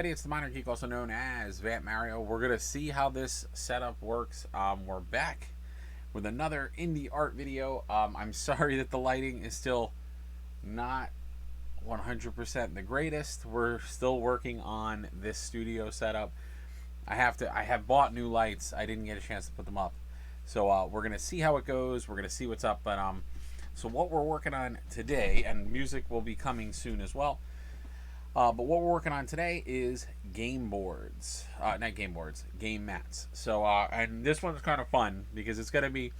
It's the Minor Geek, also known as Vamp Mario. We're gonna see how this setup works. We're back with another indie art video. I'm sorry that the lighting is still not 100% the greatest. We're still working on this studio setup. I have bought new lights. I didn't get a chance to put them up, so we're gonna see how it goes. We're gonna see what's up. But so what we're working on today, and music will be coming soon as well. But what we're working on today is game boards. Not game boards, game mats. So, and this one's kind of fun because it's going to be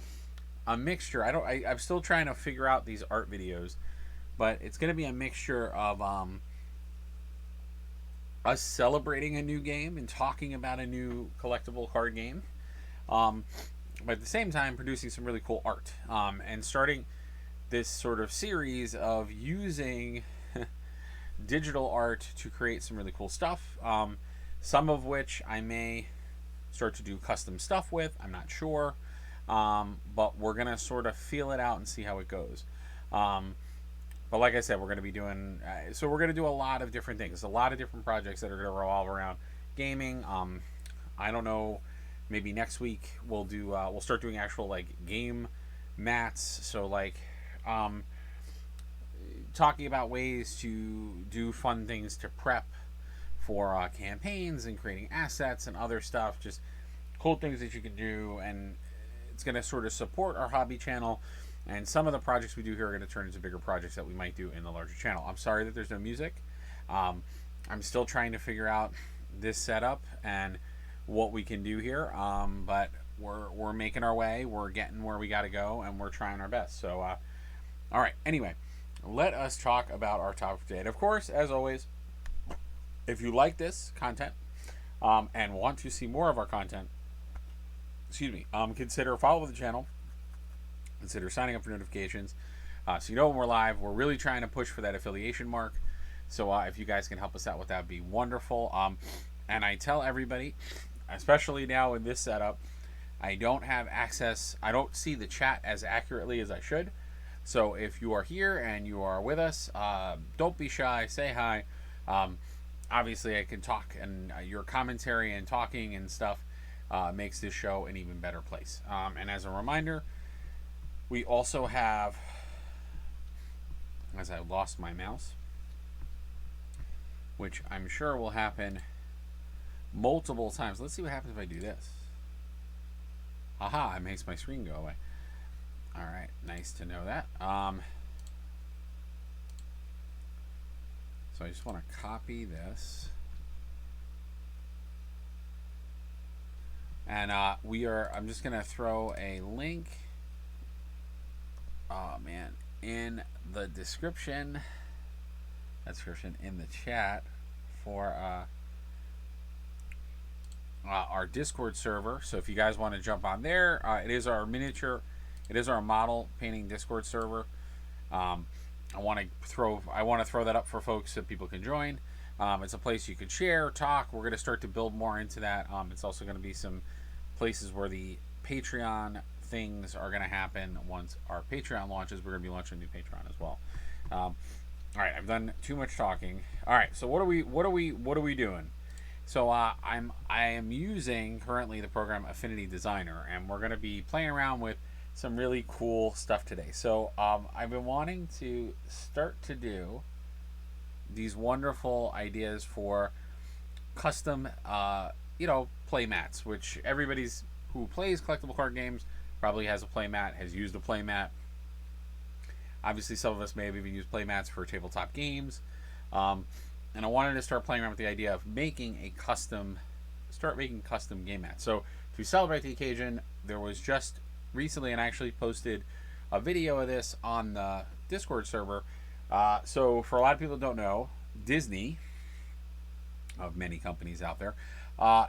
a mixture. I'm still trying to figure out these art videos, but it's going to be a mixture of us celebrating a new game and talking about a new collectible card game. But at the same time, producing some really cool art. And starting this sort of series of using digital art to create some really cool stuff. Some of which I may start to do custom stuff with. I'm not sure. But we're going to sort of feel it out and see how it goes. But like I said, we're going to be doing... so we're going to do a lot of different things. A lot of different projects that are going to revolve around gaming. I don't know. Maybe next week we'll do... we'll start doing actual like game mats. So like... talking about ways to do fun things to prep for campaigns and creating assets and other stuff. Just cool things that you can do, and it's going to sort of support our hobby channel. And some of the projects we do here are going to turn into bigger projects that we might do in the larger channel. I'm sorry that there's no music. I'm still trying to figure out this setup and what we can do here. But we're making our way. We're getting where we got to go, and we're trying our best. So, all right. Anyway, let us talk about our topic today. And of course, as always, if you like this content and want to see more of our content, consider following the channel. Consider signing up for notifications so you know when we're live. We're really trying to push for that affiliation mark. So if you guys can help us out with that, would be wonderful. And I tell everybody, especially now in this setup, I don't have access. I don't see the chat as accurately as I should. So if you are here and you are with us, don't be shy. Say hi. Obviously, I can talk, and your commentary and talking and stuff makes this show an even better place. And as a reminder, we also have, as I lost my mouse, which I'm sure will happen multiple times. Let's see what happens if I do this. Aha, it makes my screen go away. All right, nice to know that. So I just want to copy this. And I'm just going to throw a link, in the description. Description in the chat for our Discord server. So if you guys want to jump on there, it is our model painting Discord server. I want to throw that up for folks so people can join. It's a place you can share, talk. We're going to start to build more into that. It's also going to be some places where the Patreon things are going to happen once our Patreon launches. We're going to be launching a new Patreon as well. All right, I've done too much talking. All right, so what are we doing? So I am using currently the program Affinity Designer, and we're going to be playing around with some really cool stuff today. So I've been wanting to start to do these wonderful ideas for custom play mats, which everybody's who plays collectible card games probably has a play mat, has used a play mat. Obviously some of us may have even used play mats for tabletop games, and I wanted to start playing around with the idea of making custom game mats. So to celebrate the occasion, there was just recently, and I actually posted a video of this on the Discord server. So for a lot of people who don't know, Disney, of many companies out there,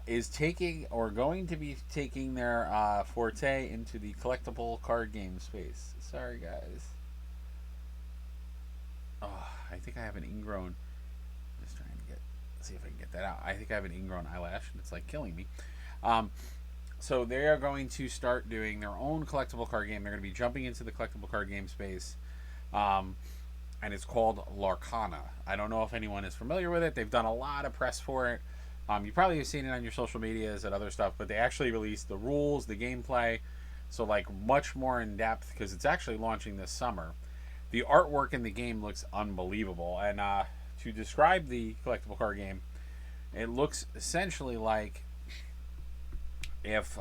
is going to be taking their forte into the collectible card game space. Sorry guys. Oh, I think I have an ingrown, just trying to see if I can get that out. I think I have an ingrown eyelash and it's like killing me. So they are going to start doing their own collectible card game. They're going to be jumping into the collectible card game space. and it's called Larkana. I don't know if anyone is familiar with it. They've done a lot of press for it. You probably have seen it on your social medias and other stuff, but they actually released the rules, the gameplay, so like much more in depth because it's actually launching this summer. The artwork in the game looks unbelievable, and to describe the collectible card game, it looks essentially like if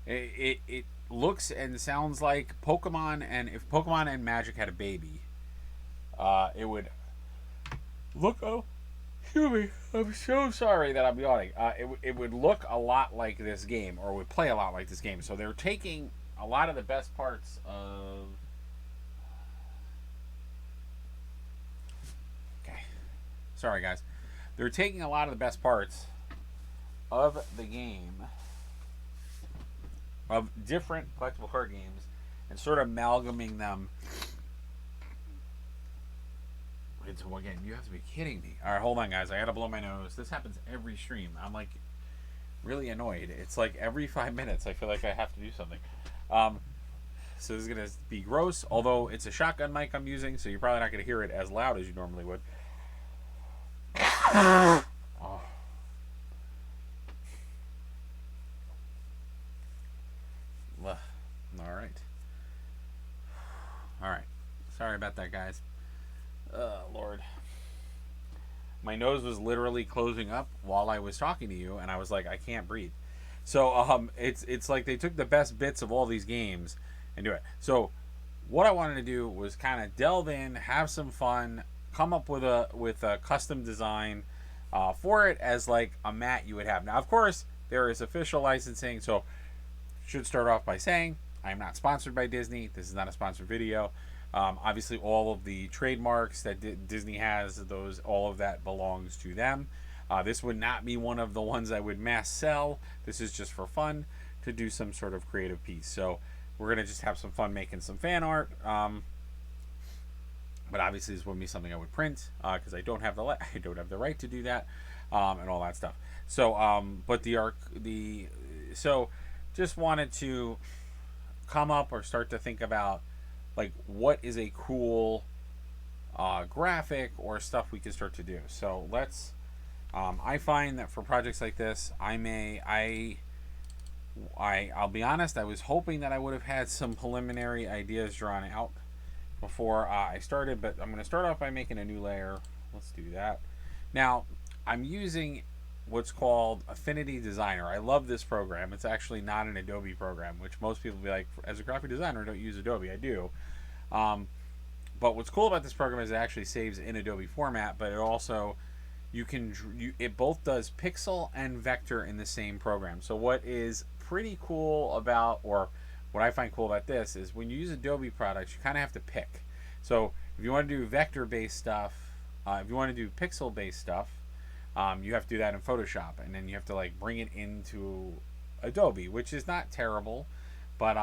it looks and sounds like Pokemon, and if Pokemon and Magic had a baby, it would look. Oh, excuse me. I'm so sorry that I'm yawning. It would look a lot like this game, or would play a lot like this game. So they're taking a lot of the best parts of. Okay, sorry guys. They're taking a lot of the best parts of the game, of different collectible card games, and sort of amalgamating them into one game. You have to be kidding me. All right, hold on, guys. I gotta blow my nose. This happens every stream. I'm like really annoyed. It's like every 5 minutes I feel like I have to do something. So this is gonna be gross. Although it's a shotgun mic I'm using, so you're probably not gonna hear it as loud as you normally would. Oh. All right. All right. Sorry about that, guys. Lord. My nose was literally closing up while I was talking to you, and I was like, I can't breathe. So it's like they took the best bits of all these games and do it. So what I wanted to do was kind of delve in, have some fun, come up with a custom design for it as like a mat you would have. Now, of course, there is official licensing, so should start off by saying I'm not sponsored by Disney. This is not a sponsored video. Obviously, all of the trademarks that Disney has, all of that belongs to them. This would not be one of the ones I would mass sell. This is just for fun to do some sort of creative piece. So we're gonna just have some fun making some fan art. But obviously, this wouldn't be something I would print because I don't have the right to do that and all that stuff. So, but so just wanted to come up or start to think about like what is a cool graphic or stuff we can start to do. So let's. I find that for projects like this, I'll be honest. I was hoping that I would have had some preliminary ideas drawn out before I started, but I'm going to start off by making a new layer. Let's do that. Now, I'm using what's called Affinity Designer. I love this program. It's actually not an Adobe program, which most people be like, as a graphic designer, I don't use Adobe. I do. But what's cool about this program is it actually saves in Adobe format, but it also it both does pixel and vector in the same program. So what is pretty cool about, or what I find cool about this, is when you use Adobe products, you kind of have to pick. So if you want to do vector-based stuff, if you want to do pixel-based stuff, you have to do that in Photoshop, and then you have to like bring it into Adobe, which is not terrible, but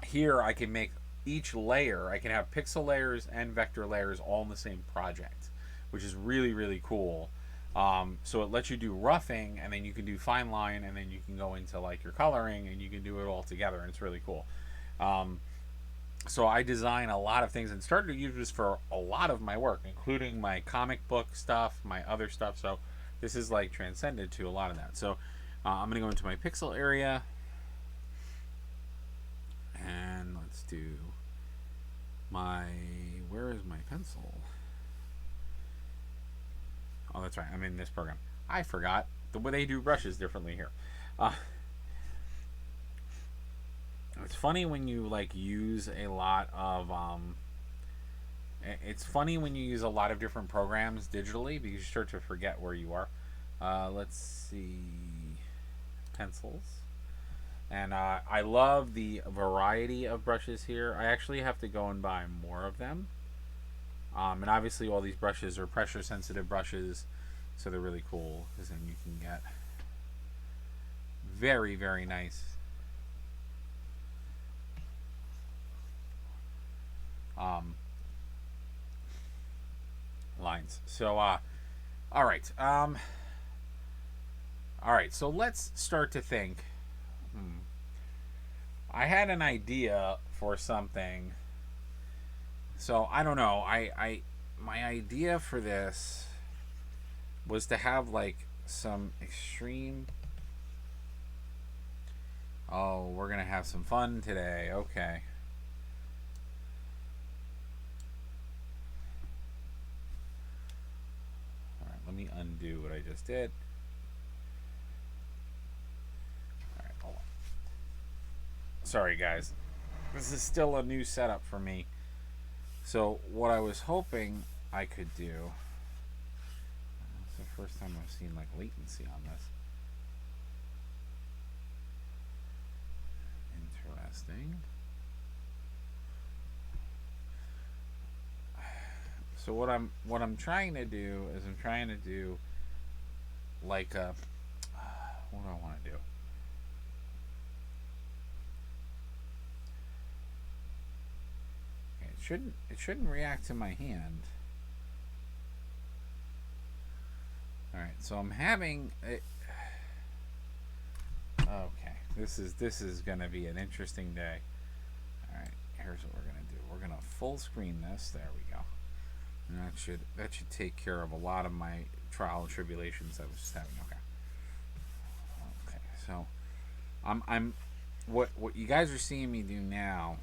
here I can make each layer. I can have pixel layers and vector layers all in the same project, which is really, really cool. So it lets you do roughing, and then you can do fine line, and then you can go into like your coloring, and you can do it all together, and it's really cool. So I design a lot of things and started to use this for a lot of my work, including my comic book stuff, my other stuff. So this is like transcended to a lot of that. So I'm going to go into my pixel area, and let's do where is my pencil? Oh, that's right. I'm in this program. I forgot the way they do brushes differently here. It's funny when you like use a lot of it's funny when you use a lot of different programs digitally because you start to forget where you are. Let's see, pencils, and I love the variety of brushes here. I actually have to go and buy more of them. And obviously all these brushes are pressure sensitive brushes, so they're really cool because then you can get very, very nice lines. So all right, so let's start to think. I had an idea for something So I don't know. My idea for this was to have like some extreme. Oh, we're gonna have some fun today. Okay. All right. Let me undo what I just did. All right. Hold on. Sorry, guys. This is still a new setup for me. So what I was hoping I could do. It's the first time I've seen like latency on this. Interesting. So what I'm trying to do is I'm trying to do like a what do I want to do? Okay, it shouldn't react to my hand. All right, so I'm having it. Okay, this is gonna be an interesting day. All right, here's what we're gonna do. We're gonna full screen this. There we go. And that should take care of a lot of my trial and tribulations I was just having. Okay. Okay. So I'm what you guys are seeing me do now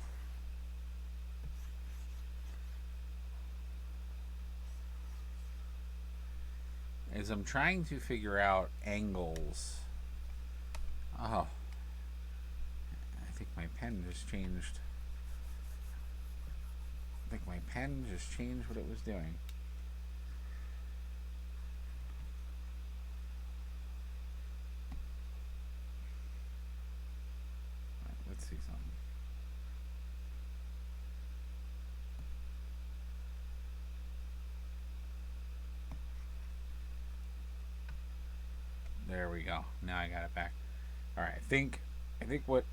is I'm trying to figure out angles. Oh, I think my pen just changed. I think my pen just changed what it was doing. Right, let's see something. There we go. Now I got it back. All right. I think what.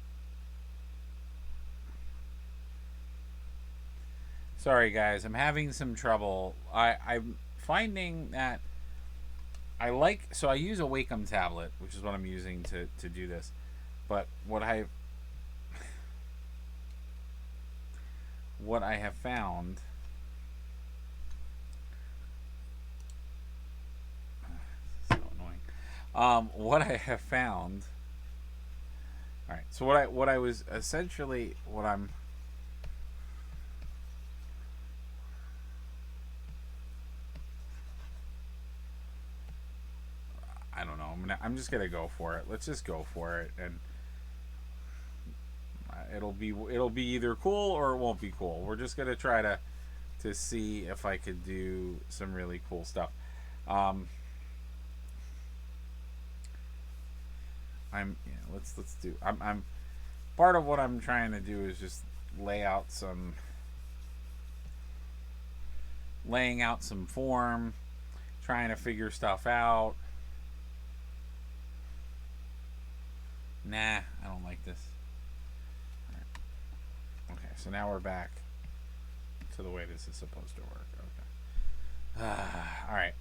Sorry guys, I'm having some trouble. I'm finding that I use a Wacom tablet, which is what I'm using to do this. But what I have found. So annoying. What I have found. All right. So what I was essentially what I'm. I don't know. I'm just gonna go for it. Let's just go for it, and it'll be either cool or it won't be cool. We're just gonna try to see if I could do some really cool stuff. Um, let's do. I'm part of what I'm trying to do is just laying out some form, trying to figure stuff out. Nah, I don't like this. Okay, so now we're back to the way this is supposed to work. Okay. All right.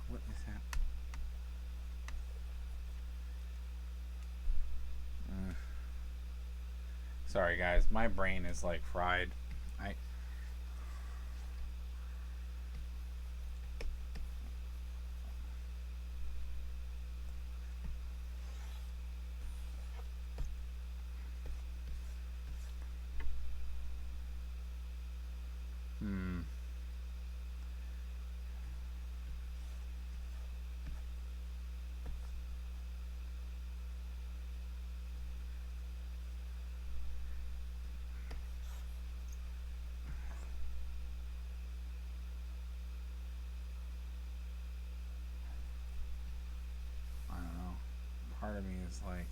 What is that? Sorry, guys. My brain is like fried. I. Hmm. I don't know. Part of me is like.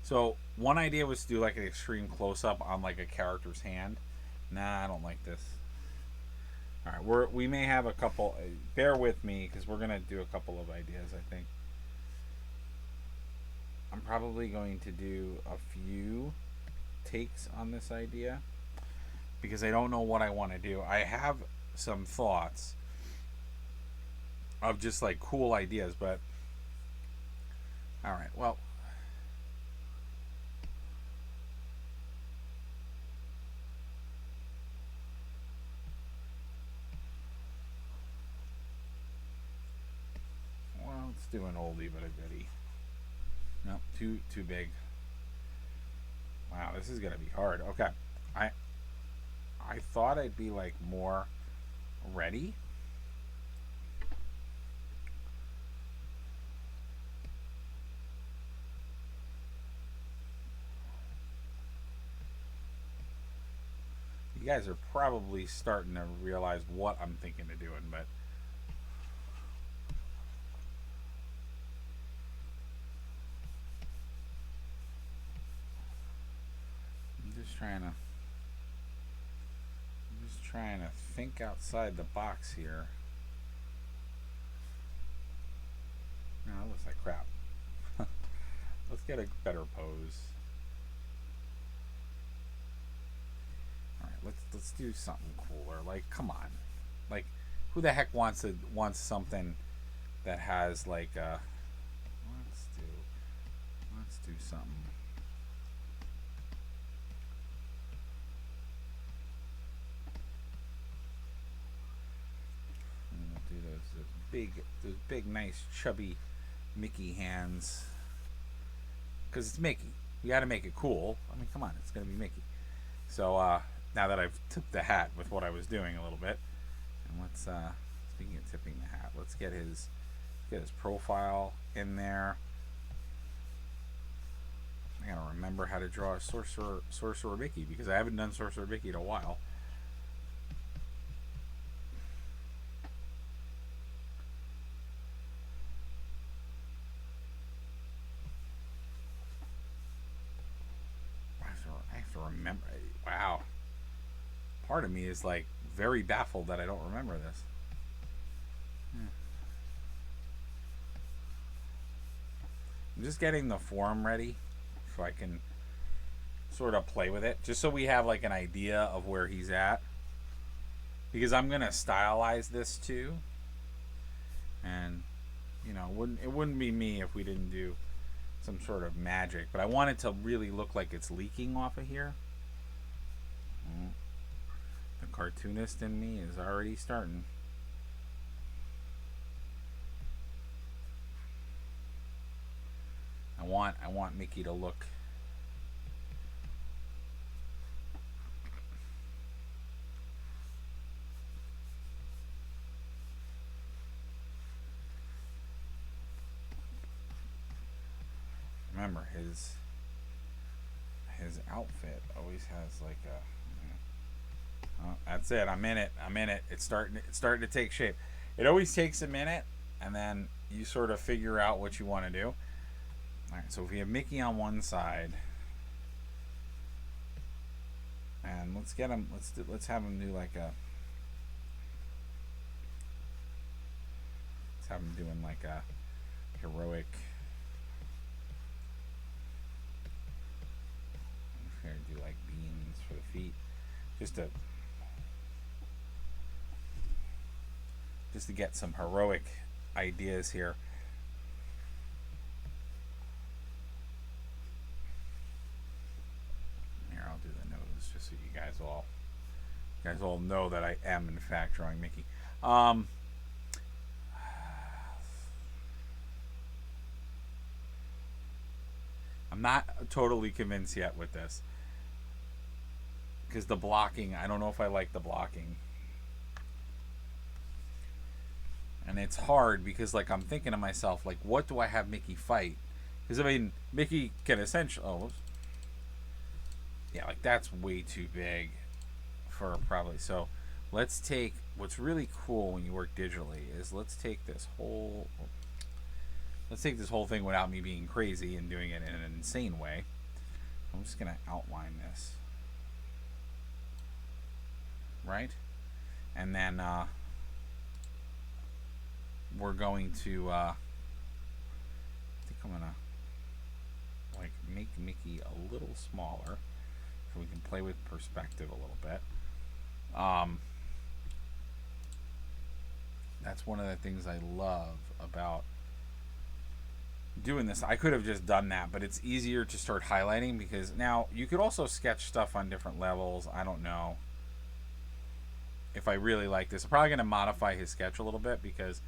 So one idea was to do like an extreme close up on like a character's hand. Nah, I don't like this. All right, we may have a couple. Bear with me because we're gonna do a couple of ideas. I think I'm probably going to do a few takes on this idea because I don't know what I want to do. I have some thoughts of just like cool ideas, but all right. Well, do an oldie but a goodie. No, too big. Wow, this is gonna be hard. Okay, I I thought I'd be like more ready. You guys are probably starting to realize what I'm thinking of doing, but I'm just trying to think outside the box here. No, that looks like crap. Let's get a better pose. All right, let's do something cooler. Like, come on, like, who the heck wants something that has like let's do something. And we'll do those big, nice, chubby Mickey hands. Because it's Mickey. We got to make it cool. I mean, come on, it's gonna be Mickey. So now that I've tipped the hat with what I was doing a little bit, and let's speaking of tipping the hat, let's get his profile in there. I gotta remember how to draw a sorcerer Mickey because I haven't done sorcerer Mickey in a while. I have to remember. Wow. Part of me is like very baffled that I don't remember this. I'm just getting the form ready so I can sort of play with it, just so we have like an idea of where he's at. Because I'm gonna stylize this too, and you know, it wouldn't be me if we didn't do some sort of magic. But I want it to really look like it's leaking off of here. The cartoonist in me is already starting. I want Mickey to look remember his outfit always has like a oh, that's it. I'm in it. It's starting to take shape. It always takes a minute and then you sort of figure out what you want to do. All right, so if we have Mickey on one side, and let's get him. Let's have him do like a. Let's have him doing like a heroic. I'm gonna do like beans for the feet, just to get some heroic ideas here. So you guys all know that I am in fact drawing Mickey. I'm not totally convinced yet with this because the blocking, I don't know if I like the blocking, and it's hard because like I'm thinking to myself like, what do I have Mickey fight? Because I mean, Mickey can essentially yeah, like that's way too big for probably. So let's take what's really cool when you work digitally is let's take this whole thing without me being crazy and doing it in an insane way. I'm just gonna outline this, right? And then we're going to I think I'm gonna like make Mickey a little smaller so we can play with perspective a little bit. That's one of the things I love about doing this. I could have just done that, but it's easier to start highlighting because now you could also sketch stuff on different levels. I don't know if I really like this. I'm probably going to modify his sketch a little bit because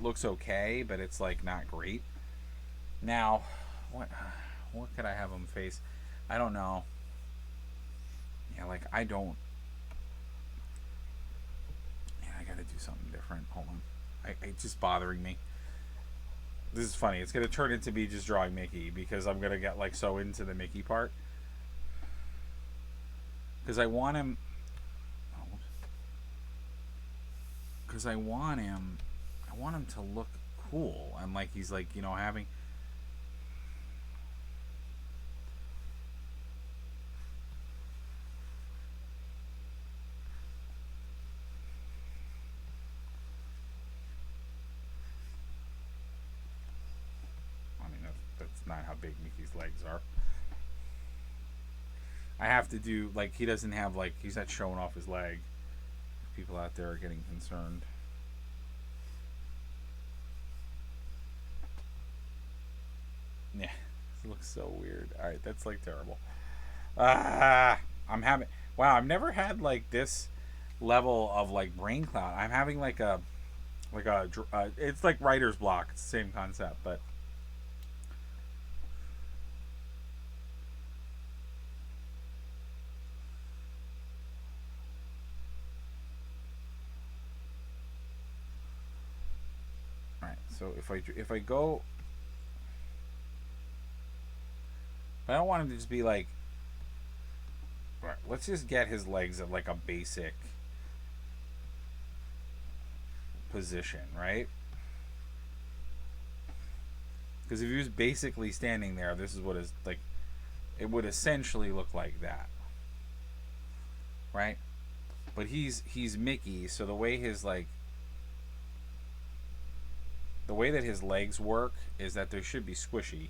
looks okay, but it's like not great. Now, what could I have him face? I don't know. Yeah, like I don't. Yeah, I gotta do something different. Hold on. It's just bothering me. This is funny. It's gonna turn into me just drawing Mickey because I'm gonna get like so into the Mickey part. Because I want him. Because I want him. I want him to look cool and like he's like having. I mean that's not how big Mickey's legs are. I have to do like he doesn't have like he's not showing off his leg. People out there are getting concerned. Yeah, this looks so weird. All right, that's like terrible. I'm having wow. I've never had like this level of like brain cloud. I'm having like a it's like writer's block. It's the same concept, but all right. So if I go, I don't want him to just be like. All right, let's just get his legs at like a basic position, right? Because if he was basically standing there, this is what is like. It would essentially look like that, right? But he's Mickey, so the way that his legs work is that they should be squishy.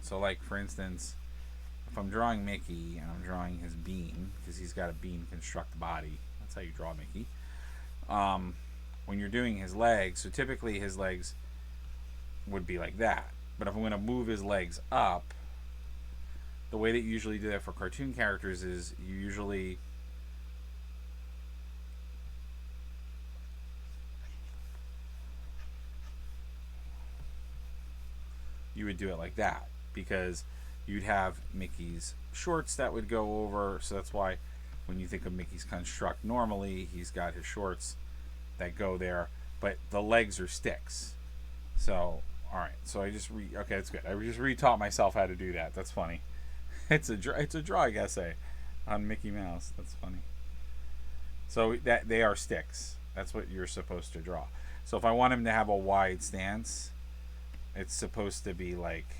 So like for instance, if I'm drawing Mickey and I'm drawing his bean because he's got a bean construct body, that's how you draw Mickey. Um, when you're doing his legs, so typically his legs would be like that. But if I'm going to move his legs up, the way that you usually do that for cartoon characters is you would do it like that because you'd have Mickey's shorts that would go over. So that's why when you think of Mickey's construct normally, he's got his shorts that go there, but the legs are sticks. So all right, so okay, that's good. I just retaught myself how to do that. That's funny. It's a drawing essay on Mickey Mouse. That's funny. So that they are sticks. That's what you're supposed to draw. So if I want him to have a wide stance, it's supposed to be like.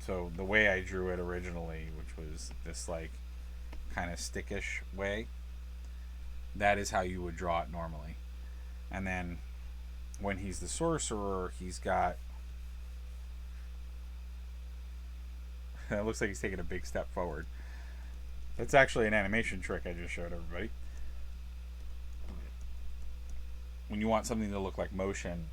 So the way I drew it originally, which was this like kind of stickish way, that is how you would draw it normally. And then when he's the sorcerer, he's got. It looks like he's taking a big step forward. That's actually an animation trick I just showed everybody. When you want something to look like motion,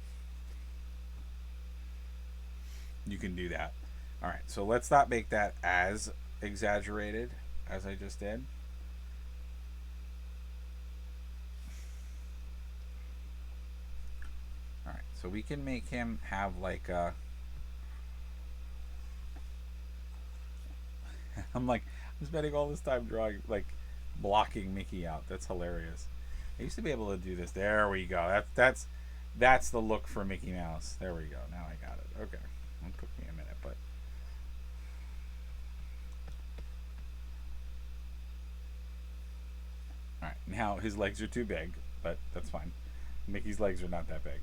you can do that. All right, so let's not make that as exaggerated as I just did. All right, so we can make him have like a. I'm spending all this time drawing, like, blocking Mickey out. That's hilarious. I used to be able to do this. There we go. That's the look for Mickey Mouse. There we go. Now I got it. Okay. It took me a minute, but. All right. Now his legs are too big, but that's fine. Mickey's legs are not that big.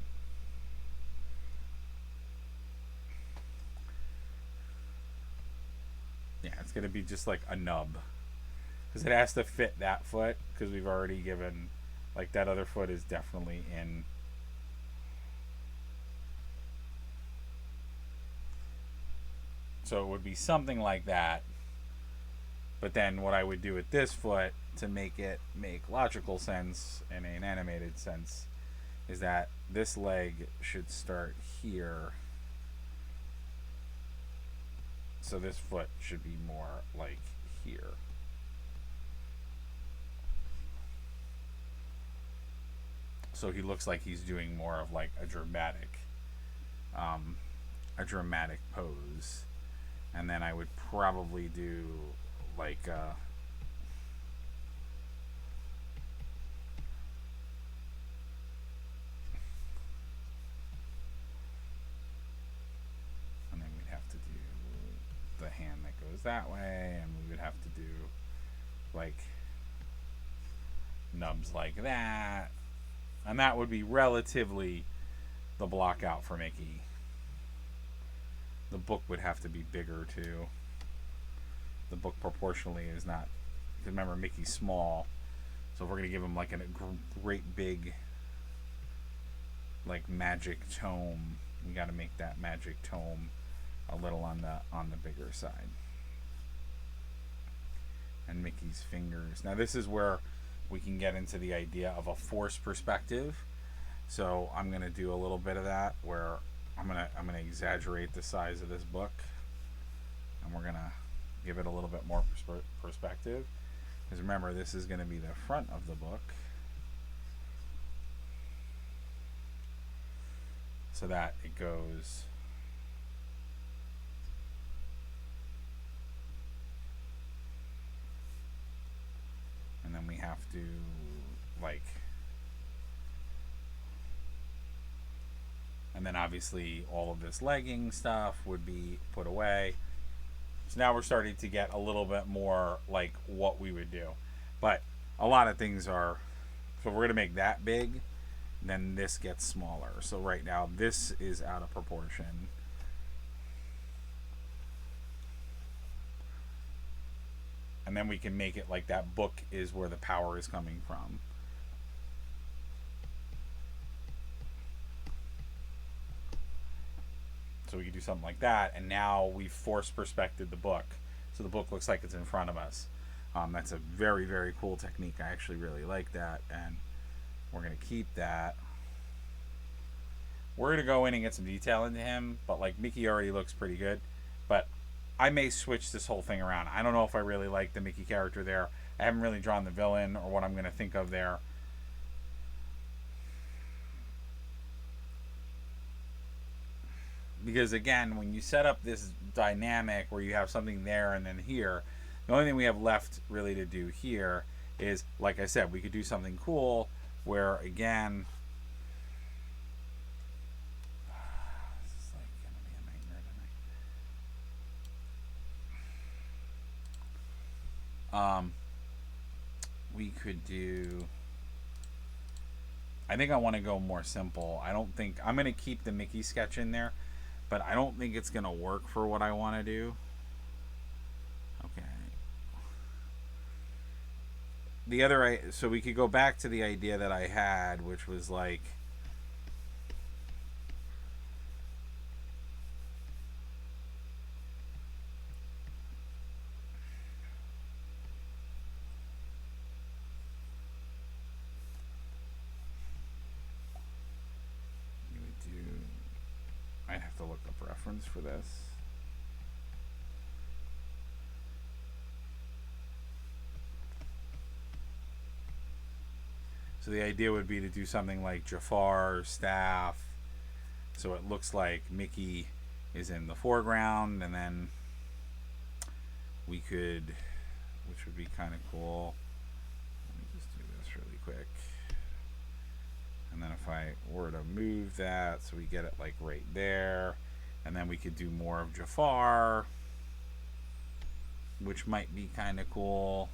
Yeah, it's going to be just like a nub. Because it has to fit that foot, because we've already given, like, that other foot is definitely in. So it would be something like that. But then what I would do with this foot to make it make logical sense in an animated sense is that this leg should start here. So this foot should be more like here. so he looks like he's doing more of like um, a dramatic pose. And then I would probably do like and then we'd have to do the hand that goes that way, and we would have to do like nubs like that, and that would be relatively the block out for Mickey. The book would have to be bigger too. The book proportionally is not. Remember, Mickey's small, so if we're gonna give him like a great big, like magic tome, we got to make that magic tome a little on the bigger side. And Mickey's fingers. Now this is where we can get into the idea of a force perspective. So I'm gonna do a little bit of that where I'm gonna exaggerate the size of this book, and we're gonna give it a little bit more perspective. Because remember, this is gonna be the front of the book, so that it goes. And then we have to like, and then obviously all of this legging stuff would be put away. So now we're starting to get a little bit more like what we would do. But a lot of things are, so we're going to make that big, then this gets smaller. So right now this is out of proportion. And then we can make it like that book is where the power is coming from. So we can do something like that, and now we've force perspected the book, so the book looks like it's in front of us. That's a very, very cool technique. I actually really like that, and we're going to keep that. We're going to go in and get some detail into him, but like Mickey already looks pretty good. But I may switch this whole thing around. I don't know if I really like the Mickey character there. I haven't really drawn the villain or what I'm going to think of there. Because again, when you set up this dynamic where you have something there and then here, the only thing we have left really to do here is, like I said, we could do something cool where again, this is like gonna be a nightmare tonight. We could do, I think I want to go more simple. I don't think I'm going to keep the Mickey sketch in there, but I don't think it's going to work for what I want to do. Okay. The other, so we could go back to the idea that I had, which was like, you would do, I'd have to look up reference for this. So the idea would be to do something like Jafar's staff, so it looks like Mickey is in the foreground, and then we could, which would be kind of cool. Let me just do this really quick. And then if I were to move that, so we get it like right there, and then we could do more of Jafar, which might be kind of cool.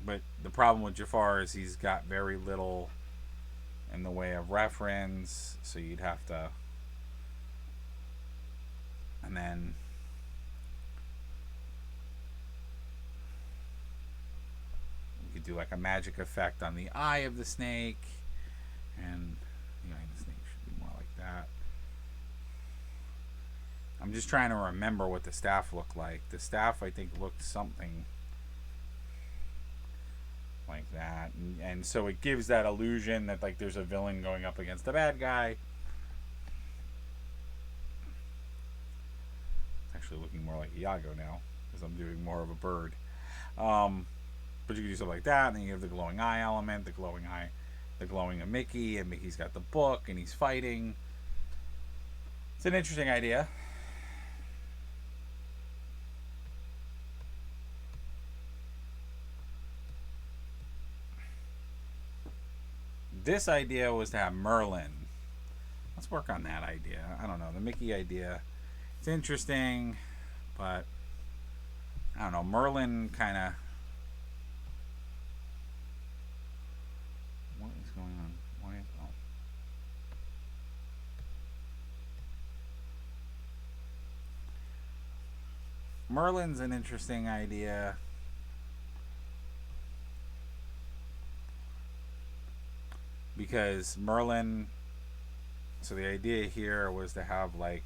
But the problem with Jafar is he's got very little in the way of reference, so you'd have to, and then we could do like a magic effect on the eye of the snake, and the eye of the snake should be more like that. I'm just trying to remember what the staff looked like. The staff, I think, looked something like that, and so it gives that illusion that like there's a villain going up against a bad guy. It's actually looking more like Iago now because I'm doing more of a bird. But you can do something like that, and then you have the glowing eye element, the glowing eye, the glowing of Mickey, and Mickey's got the book, and he's fighting. It's an interesting idea. This idea was to have Merlin. Let's work on that idea. I don't know, the Mickey idea. It's interesting, but I don't know. Merlin kind of. What is going on? Why is, oh. Merlin's an interesting idea. Because Merlin. So the idea here was to have like.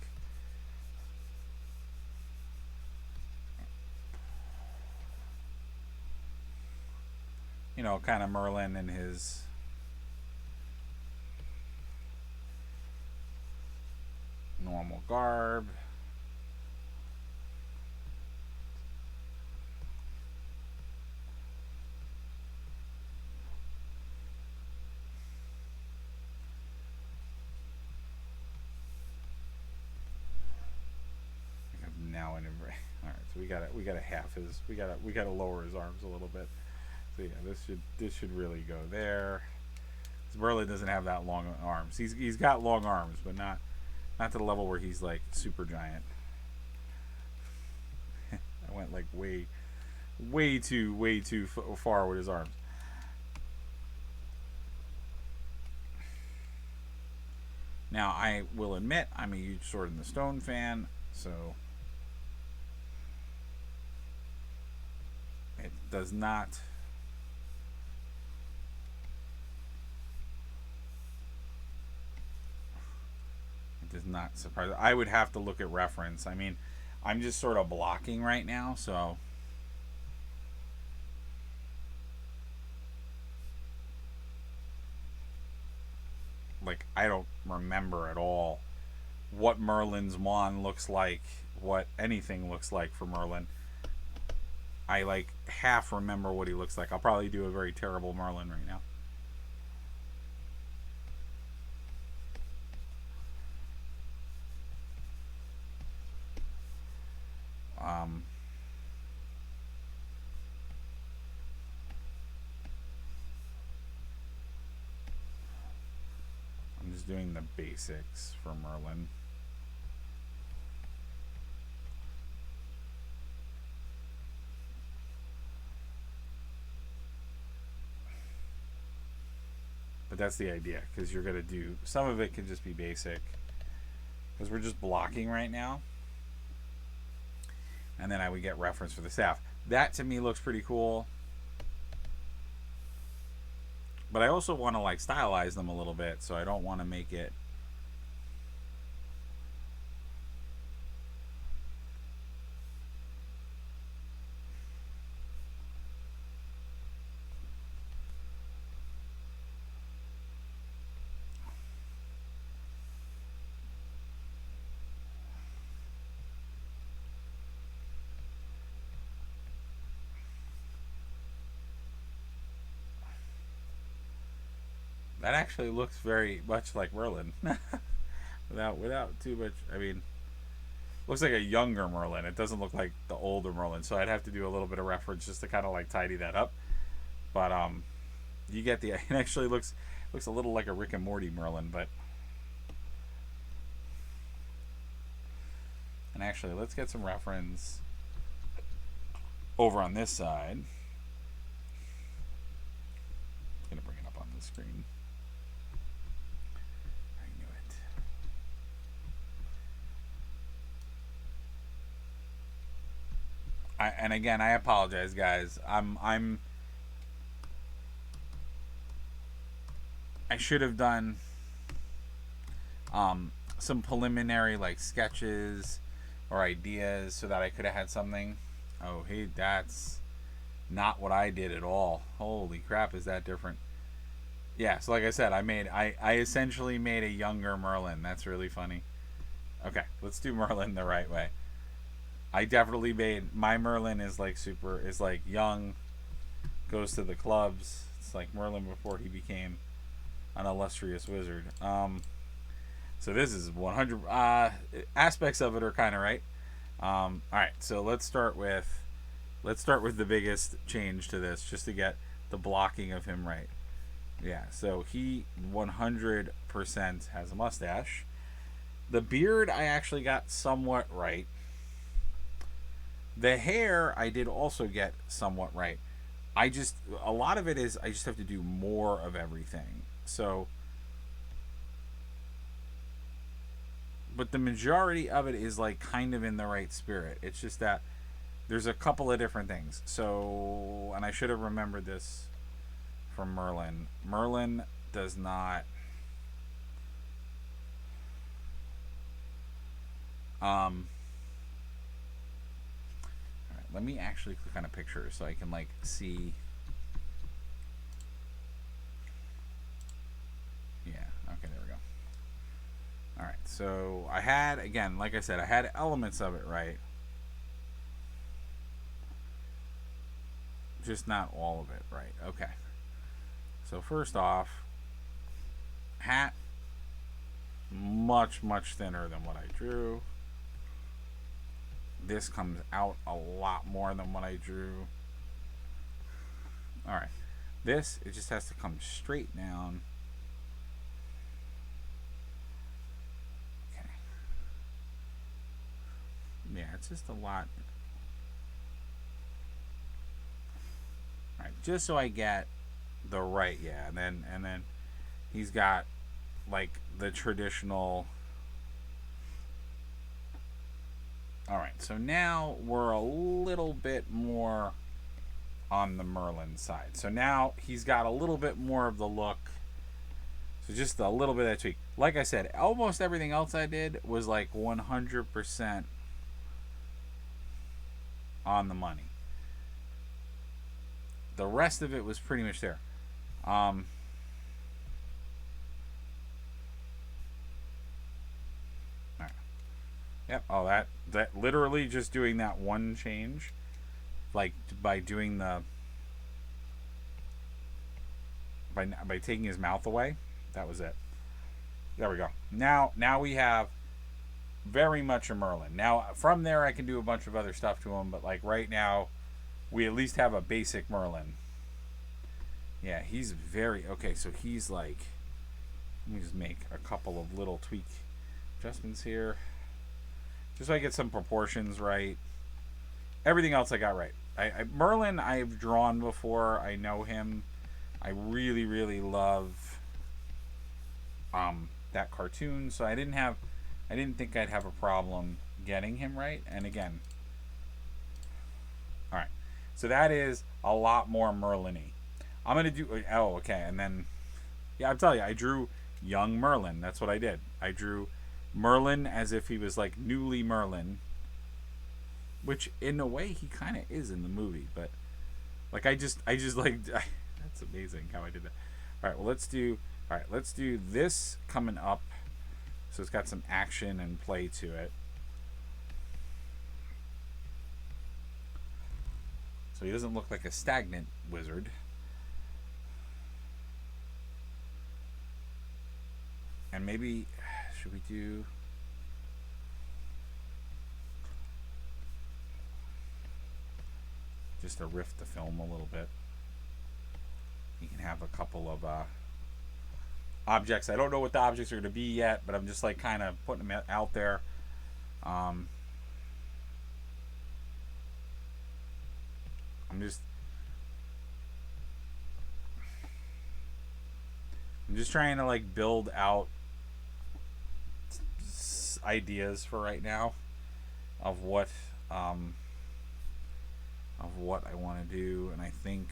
You know, kind of Merlin in his. Normal garb. Now in every. All right, so we gotta half his. We gotta lower his arms a little bit. So yeah, this should really go there. Merlin doesn't have that long arms. He's got long arms, but not to the level where he's like super giant. I went like way too far with his arms. Now I will admit I'm a huge Sword in the Stone fan, so it does not. Does not surprise. I would have to look at reference. I mean, I'm just sort of blocking right now, so like I don't remember at all what Merlin's wand looks like, what anything looks like for Merlin. I like half remember what he looks like. I'll probably do a very terrible Merlin right now. I'm just doing the basics for Merlin. But that's the idea, because you're going to do some of it can just be basic, because we're just blocking right now, and then I would get reference for the staff. That to me looks pretty cool, but I also want to like stylize them a little bit, so I don't want to make it. That actually looks very much like Merlin, without too much. I mean, looks like a younger Merlin. It doesn't look like the older Merlin, so I'd have to do a little bit of reference just to kind of like tidy that up. But you get the. It actually looks a little like a Rick and Morty Merlin, but. And actually, let's get some reference over on this side. I'm gonna bring it up on the screen. And again, I apologize, guys. I should have done some preliminary like sketches or ideas so that I could have had something. Oh, hey, that's not what I did at all. Holy crap, is that different? Yeah, so like I said, I essentially made a younger Merlin. That's really funny. Okay, let's do Merlin the right way. I definitely made my Merlin is like super is like young, goes to the clubs. It's like Merlin before he became an illustrious wizard. So this is 100 aspects of it are kind of right. All right, so let's start with the biggest change to this, just to get the blocking of him right. Yeah, so he 100% has a mustache. The beard I actually got somewhat right. The hair I did also get somewhat right. I just a lot of it is I just have to do more of everything. So, but the majority of it is like kind of in the right spirit. It's just that there's a couple of different things. So, and I should have remembered this from Merlin. Merlin does not all right, let me actually click on a picture so I can like see. Yeah, okay, there we go. All right, so I had, again, like I said, I had elements of it right, just not all of it right. Okay, so first off, hat much thinner than what I drew. This comes out a lot more than what I drew. All right, this, it just has to come straight down. Okay, yeah, it's just a lot. All right, just so I get the right, yeah, and then he's got like the traditional. All right, so now we're a little bit more on the Merlin side. So now he's got a little bit more of the look. So just a little bit of that tweak. Like I said, almost everything else I did was like 100% on the money. The rest of it was pretty much there. Um, all right. Yep. Oh, that literally just doing that one change, like by doing the by taking his mouth away. That was it. There we go. Now we have very much a Merlin. Now from there I can do a bunch of other stuff to him, but like right now we at least have a basic Merlin. Yeah, he's very okay. So he's like, let me just make a couple of little tweak adjustments here, just so I get some proportions right. Everything else I got right. Merlin I've drawn before. I know him. I really love that cartoon, so I didn't think I'd have a problem getting him right. And again, all right, so that is a lot more Merlin-y. I'm gonna do, oh, okay, and then yeah, I'm telling you, I drew young Merlin. That's what I did. I drew Merlin as if he was like newly Merlin, which in a way he kind of is in the movie, but like I just like that's amazing how I did that. All right, well let's do this coming up, so it's got some action and play to it. So he doesn't look like a stagnant wizard. And maybe should we do just to riff the film a little bit? You can have a couple of objects. I don't know what the objects are going to be yet, but I'm just like kind of putting them out there. I'm just trying to like build out ideas for right now of what I want to do, and I think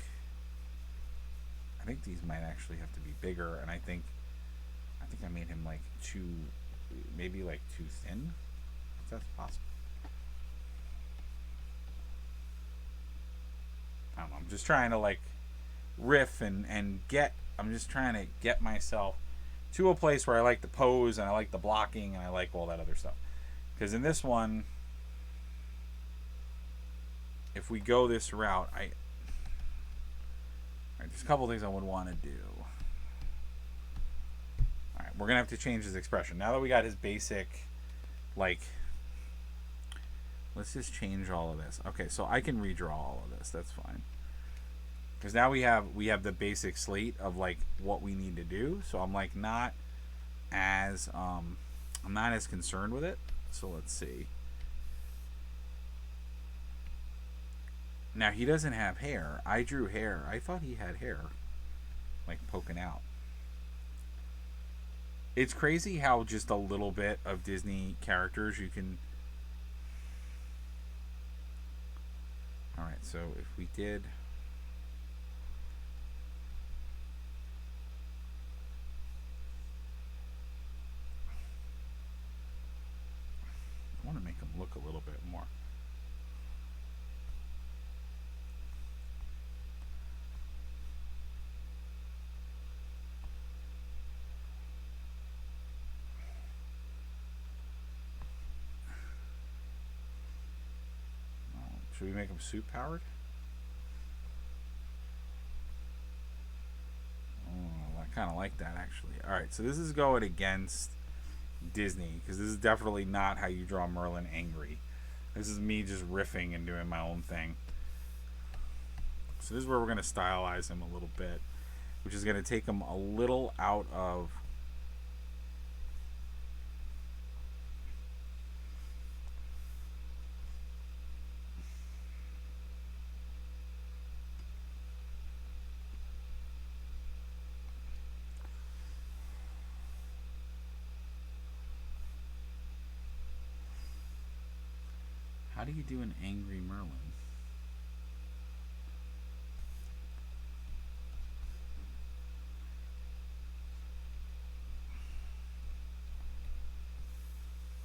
these might actually have to be bigger, and I think I made him like maybe like too thin, if that's possible. I don't know. I'm just trying to like riff and get. I'm just trying to get myself to a place where I like the pose and I like the blocking and I like all that other stuff. Because in this one, if we go this route, there's a couple things I would want to do. All right, we're gonna have to change his expression now that we got his basic, like. Let's just change all of this. Okay, so I can redraw all of this. That's fine. Because now we have the basic slate of like what we need to do. So I'm like not as I'm not as concerned with it. So let's see. Now he doesn't have hair. I drew hair. I thought he had hair, like poking out. It's crazy how just a little bit of Disney characters you can. All right, so if we did. I want to make him look a little bit more. Should we make him suit powered? Oh, I kind of like that actually. All right, so this is going against Disney because this is definitely not how you draw Merlin angry. This is me just riffing and doing my own thing. So this is where we're going to stylize him a little bit, which is going to take him a little out of. How do you do an angry Merlin?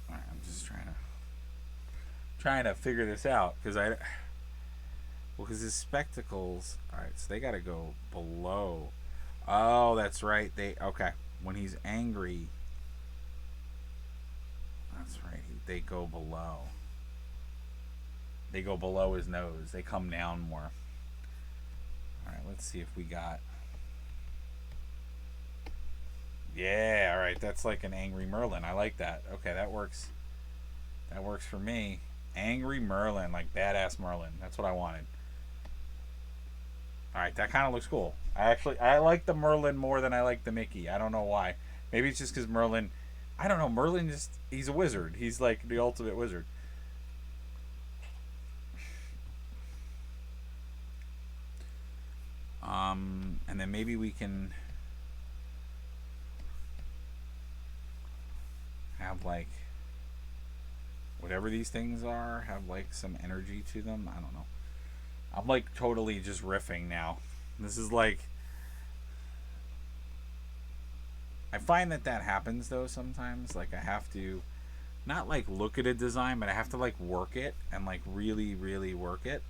Alright, I'm just trying to figure this out because because his spectacles. All right, so they got to go below. Oh, that's right. Okay. When he's angry, that's right. They go below. They go below his nose. They come down more. All right, let's see if we got. Yeah, all right. That's like an angry Merlin. I like that. Okay, that works. That works for me. Angry Merlin, like badass Merlin. That's what I wanted. All right, that kind of looks cool. I like the Merlin more than I like the Mickey. I don't know why. Maybe it's just because Merlin. I don't know. Merlin he's a wizard. He's like the ultimate wizard. And then maybe we can have like whatever these things are, have like some energy to them. I don't know. I'm like totally just riffing now. This is like I find that happens though sometimes. Like I have to not like look at a design, but I have to like work it and like really really work it.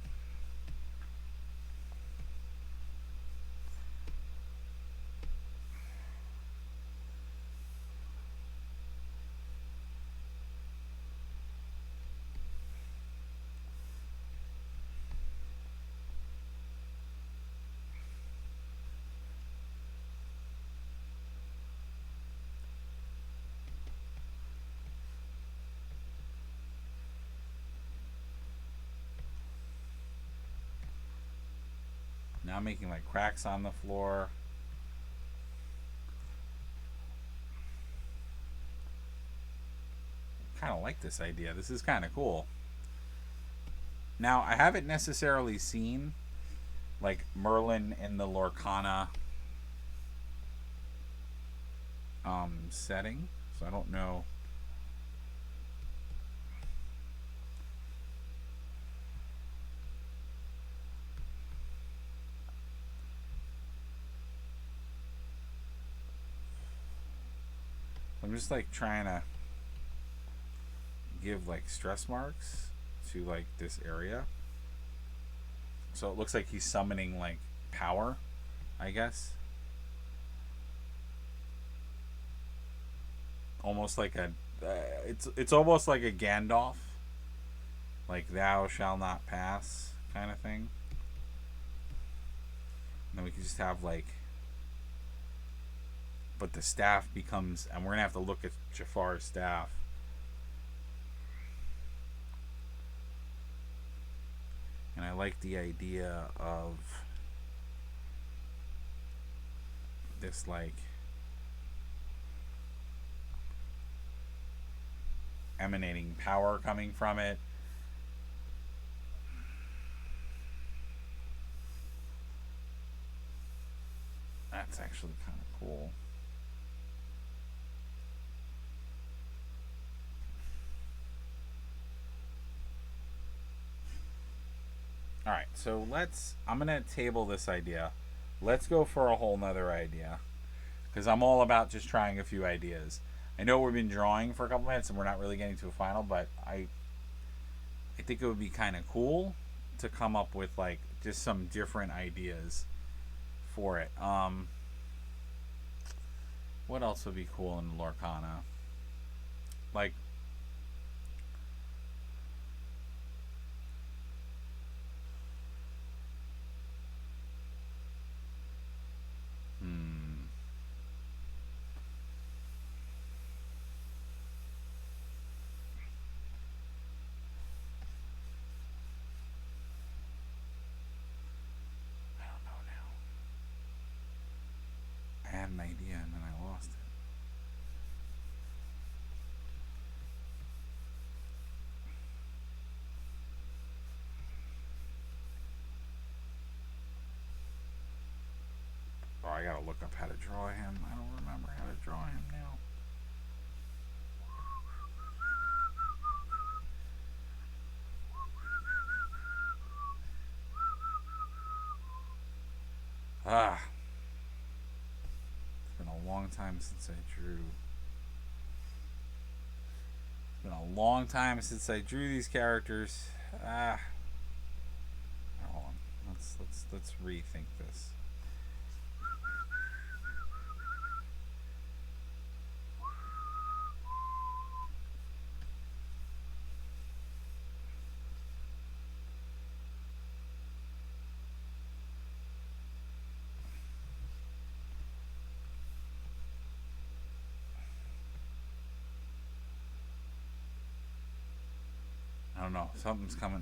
Now I'm making like cracks on the floor. Kind of like this idea. This is kind of cool. Now I haven't necessarily seen like Merlin in the Lorcana setting, so I don't know. I'm just like trying to give like stress marks to like this area. So it looks like he's summoning like power, I guess. Almost like a it's almost like a Gandalf, like thou shall not pass kind of thing. And then we can just have like, but the staff becomes, and we're gonna have to look at Jafar's staff. And I like the idea of this like emanating power coming from it. That's actually kind of cool. Alright, so I'm going to table this idea. Let's go for a whole nother idea. Because I'm all about just trying a few ideas. I know we've been drawing for a couple minutes and we're not really getting to a final, but I think it would be kind of cool to come up with like just some different ideas for it. What else would be cool in Lorcana? Like, I don't know now. I had an idea and then I lost it. Oh, I gotta look up how to draw him. I don't remember how to draw him now. Ah. It's been a long time since I drew. It's been a long time since I drew these characters. Ah. Hold on. Let's rethink this. I don't know. Something's coming.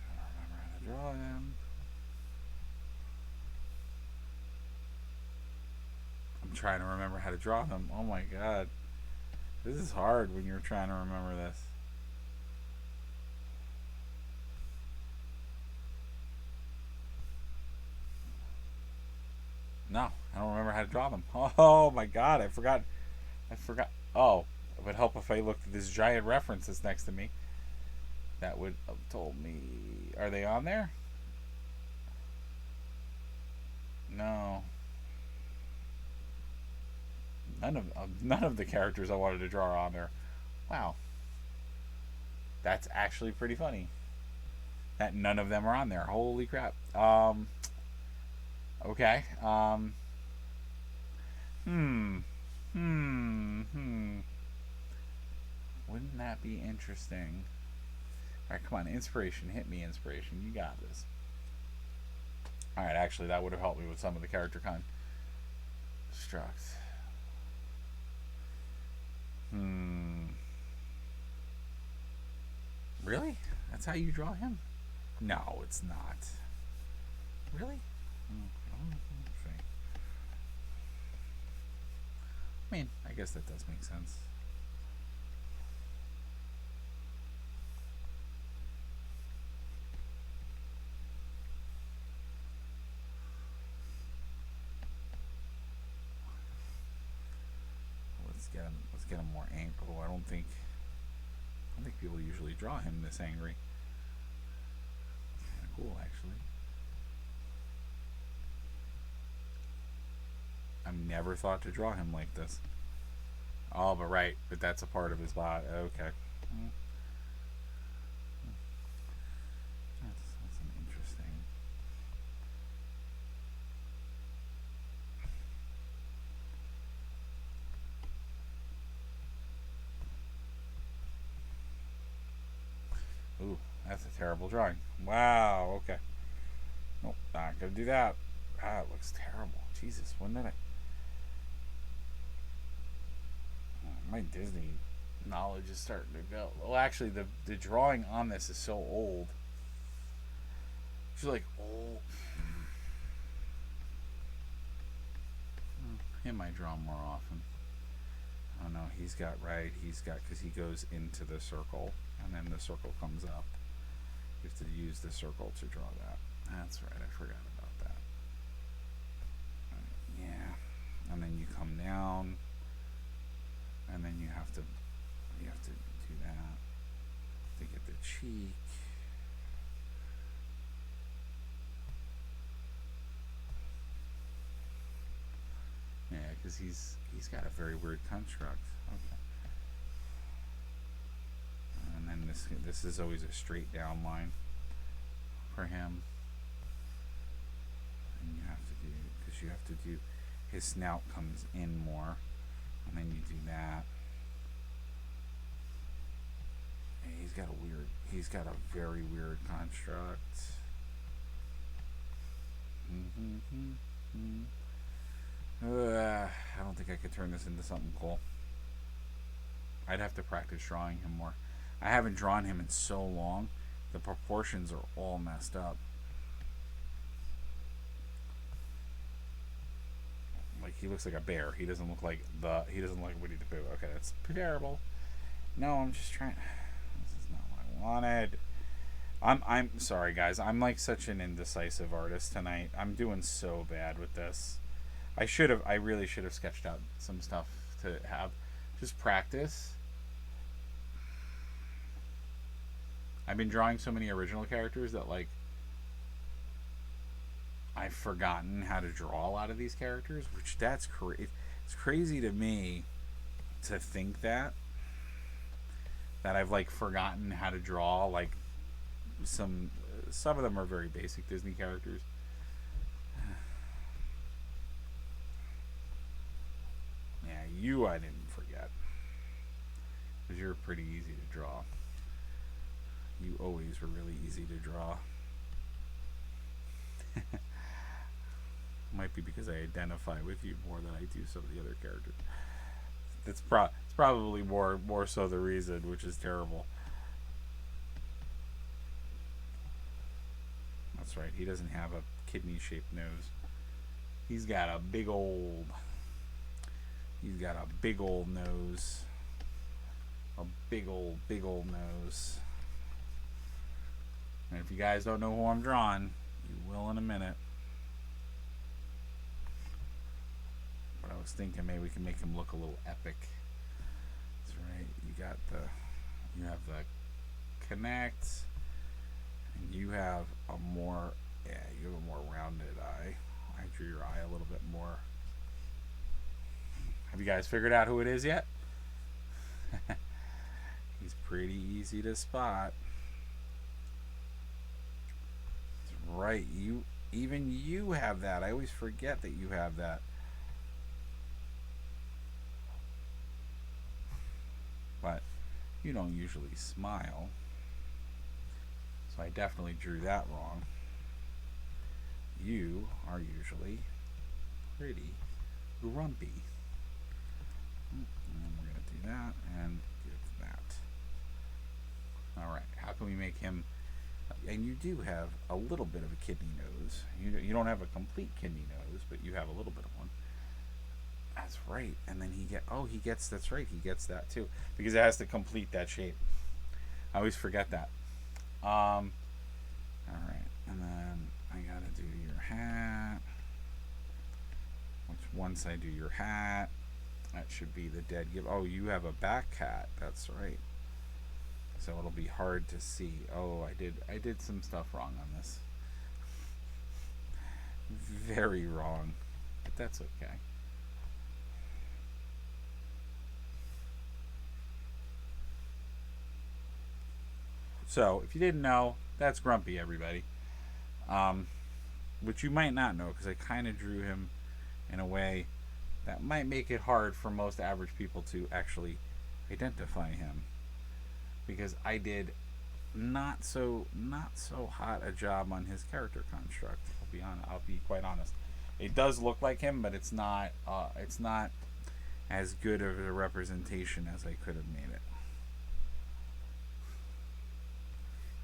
I don't remember how to draw him. I'm trying to remember how to draw him. Oh my god. This is hard when you're trying to remember this. No, I don't remember how to draw them. Oh my god, I forgot. Oh, it would help if I looked at this giant reference that's next to me. That would have told me. Are they on there? No. None of the characters I wanted to draw are on there. Wow. That's actually pretty funny. That none of them are on there. Holy crap. Okay. Hmm. Wouldn't that be interesting? Alright, come on. Inspiration. Hit me, inspiration. You got this. Alright, actually, that would have helped me with some of the character construct. Really? That's how you draw him? No, it's not. Really? I mean, I guess that does make sense. Let's get him more angry. I don't think people usually draw him this angry. Kind of cool, actually. I've never thought to draw him like this. Oh, but that's a part of his body. Okay. Ooh, that's a terrible drawing. Wow, okay. Nope, not gonna do that. Ah, it looks terrible. Jesus, when did I... My Disney knowledge is starting to go. Well, actually, the drawing on this is so old. It's like old. Him I draw more often. Oh no, he's got because he goes into the circle and then the circle comes up. You have to use the circle to draw that. That's right, I forgot about that. Yeah, and then you come down, and then you have to do that to get the cheek. Yeah, because he's got a very weird construct. Okay. And then this is always a straight down line for him. And you have to do his snout comes in more, and then you do that. Yeah, he's got a very weird construct. I don't think I could turn this into something cool. I'd have to practice drawing him more. I haven't drawn him in so long. The proportions are all messed up. Like, he looks like a bear. He doesn't look like Winnie the Pooh. Okay, that's terrible. No, I'm just trying. This is not what I wanted. I'm sorry, guys. I'm like such an indecisive artist tonight. I'm doing so bad with this. I really should have sketched out some stuff to have just practice. I've been drawing so many original characters that, like, I've forgotten how to draw a lot of these characters, which it's crazy to me to think that I've like forgotten how to draw like some of them are very basic Disney characters. Yeah, you I didn't forget, because you're pretty easy to draw. You always were really easy to draw. Might be because I identify with you more than I do some of the other characters. It's probably more so the reason, which is terrible. That's right. He doesn't have a kidney-shaped nose. He's got a big old nose. A big old nose. And if you guys don't know who I'm drawing, you will in a minute. But I was thinking maybe we can make him look a little epic. That's right. You have the connect, and you have a more rounded eye. I drew your eye a little bit more. Have you guys figured out who it is yet? He's pretty easy to spot. That's right. Even you have that. I always forget that you have that. But you don't usually smile. So I definitely drew that wrong. You are usually pretty grumpy. And we're going to do that and give that. Alright, how can we make him... And you do have a little bit of a kidney nose. You don't have a complete kidney nose, but you have a little bit of one. That's right. And then that's right, he gets that too, because it has to complete that shape. I always forget that. Alright, and then I gotta do your hat, which once I do your hat, that should be the dead give. Oh, you have a back hat. That's right. So it'll be hard to see. Oh, I did some stuff wrong on this. Very wrong. But that's okay. So, if you didn't know, that's Grumpy, everybody. Which you might not know, because I kind of drew him in a way that might make it hard for most average people to actually identify him. Because I did not so hot a job on his character construct. I'll be honest. I'll be quite honest. It does look like him, but it's not as good of a representation as I could have made it.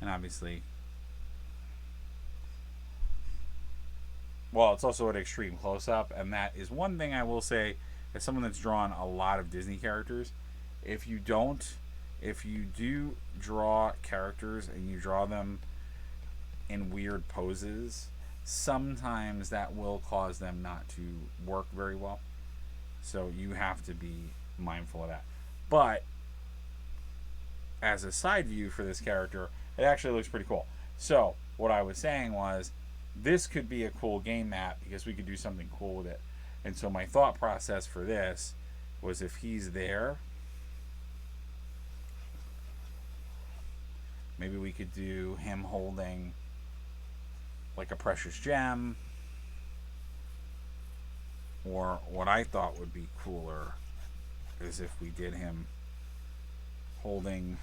And obviously, well, it's also an extreme close up, and that is one thing I will say as someone that's drawn a lot of Disney characters. If you don't, if you do draw characters and you draw them in weird poses, sometimes that will cause them not to work very well. So you have to be mindful of that. But as a side view for this character, it actually looks pretty cool. So what I was saying was, this could be a cool game map because we could do something cool with it. And so my thought process for this was, if he's there, maybe we could do him holding like a precious gem. Or what I thought would be cooler is if we did him holding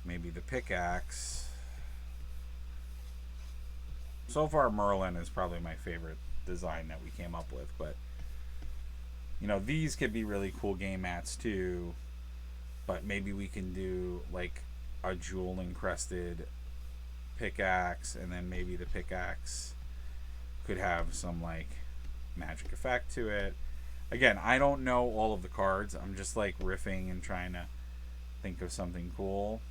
maybe the pickaxe. So far, Merlin is probably my favorite design that we came up with, but these could be really cool game mats too. But maybe we can do like a jewel encrusted pickaxe, and then maybe the pickaxe could have some like magic effect to it. Again, I don't know all of the cards. I'm just like riffing and trying to think of something cool.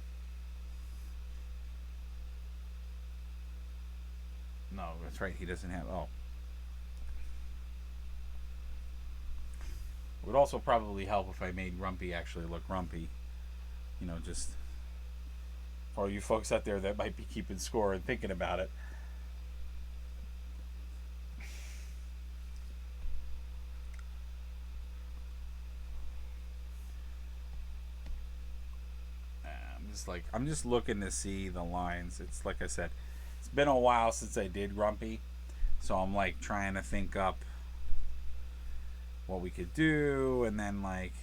No, that's right. He doesn't have. Oh. It would also probably help if I made Grumpy actually look grumpy. Just for all you folks out there that might be keeping score and thinking about it. I'm just looking to see the lines. It's like I said, it's been a while since I did Grumpy, so I'm like trying to think up what we could do, and then like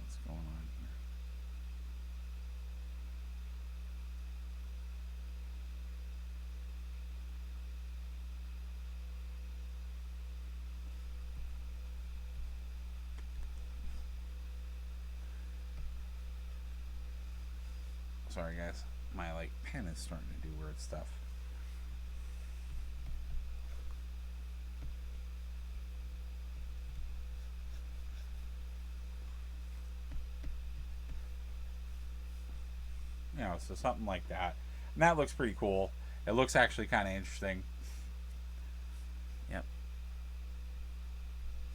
what's going on here. Sorry guys, my like pen is starting to do weird stuff. So something like that. And that looks pretty cool. It looks actually kind of interesting. Yep.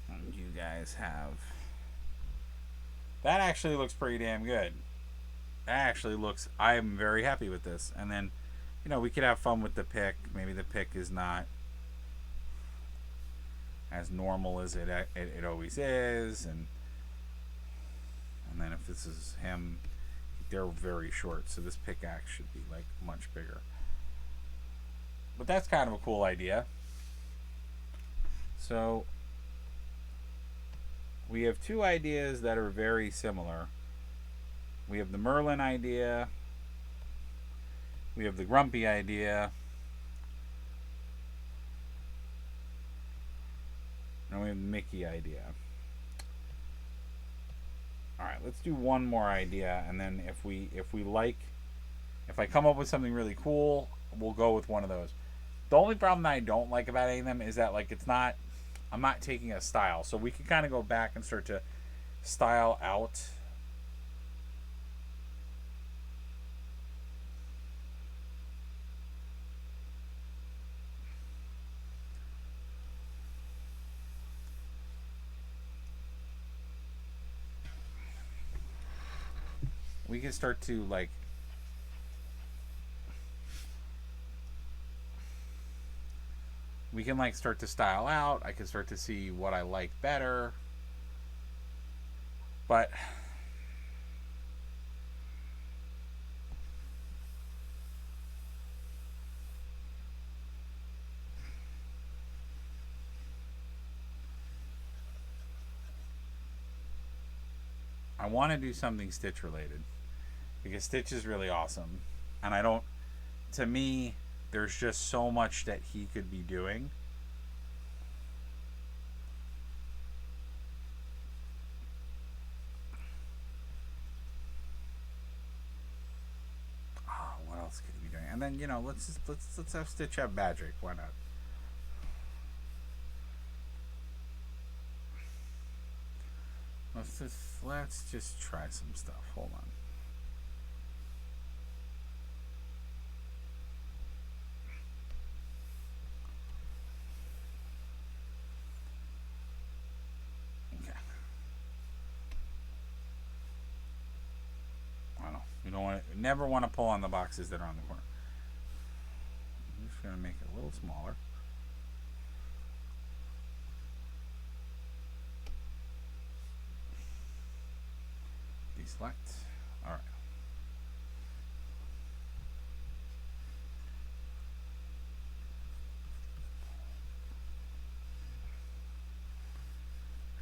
And you guys have. That actually looks pretty damn good. That actually looks. I am very happy with this. And then, we could have fun with the pick. Maybe the pick is not as normal as it always is. And then if this is him, they're very short, so this pickaxe should be like much bigger. But that's kind of a cool idea. So we have two ideas that are very similar. We have the Merlin idea, we have the Grumpy idea, and we have the Mickey idea. All right, let's do one more idea, and then if I come up with something really cool, we'll go with one of those. The only problem that I don't like about any of them is that I'm not taking a style, so we can kind of go back and start to style out. We can start to start to style out. I can start to see what I like better. But I want to do something Stitch related because Stitch is really awesome, and I don't. To me, there's just so much that he could be doing. Oh, what else could he be doing? And then let's have Stitch have magic. Why not? Let's just try some stuff. Hold on. Okay. I don't know. You don't want to, never want to pull on the boxes that are on the corner. I'm just gonna make it a little smaller. Deselect. All right.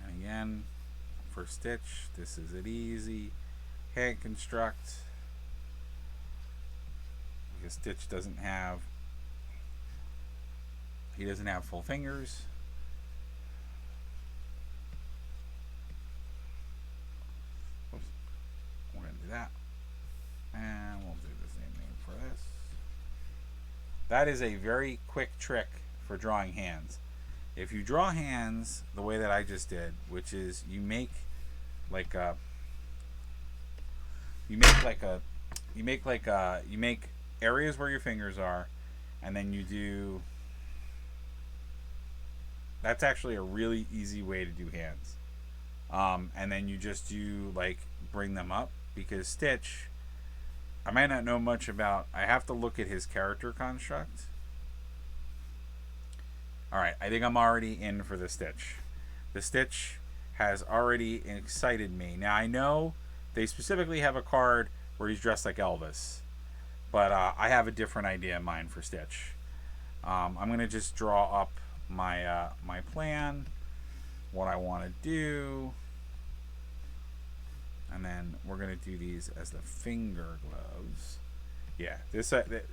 And again, for Stitch, this is it easy. Hand construct. Because Stitch doesn't have, he doesn't have full fingers. Oops. We're going to do that. And we'll do the same thing for this. That is a very quick trick for drawing hands. If you draw hands the way that I just did, which is you make areas where your fingers are, and then you do. That's actually a really easy way to do hands. And then you just do bring them up, because Stitch, I might not know much about. I have to look at his character construct. Alright, I think I'm already in for the Stitch. The Stitch has already excited me. Now, I know they specifically have a card where he's dressed like Elvis, but I have a different idea in mind for Stitch. I'm going to just draw up my plan, what I want to do, and then we're going to do these as the finger gloves. Yeah, this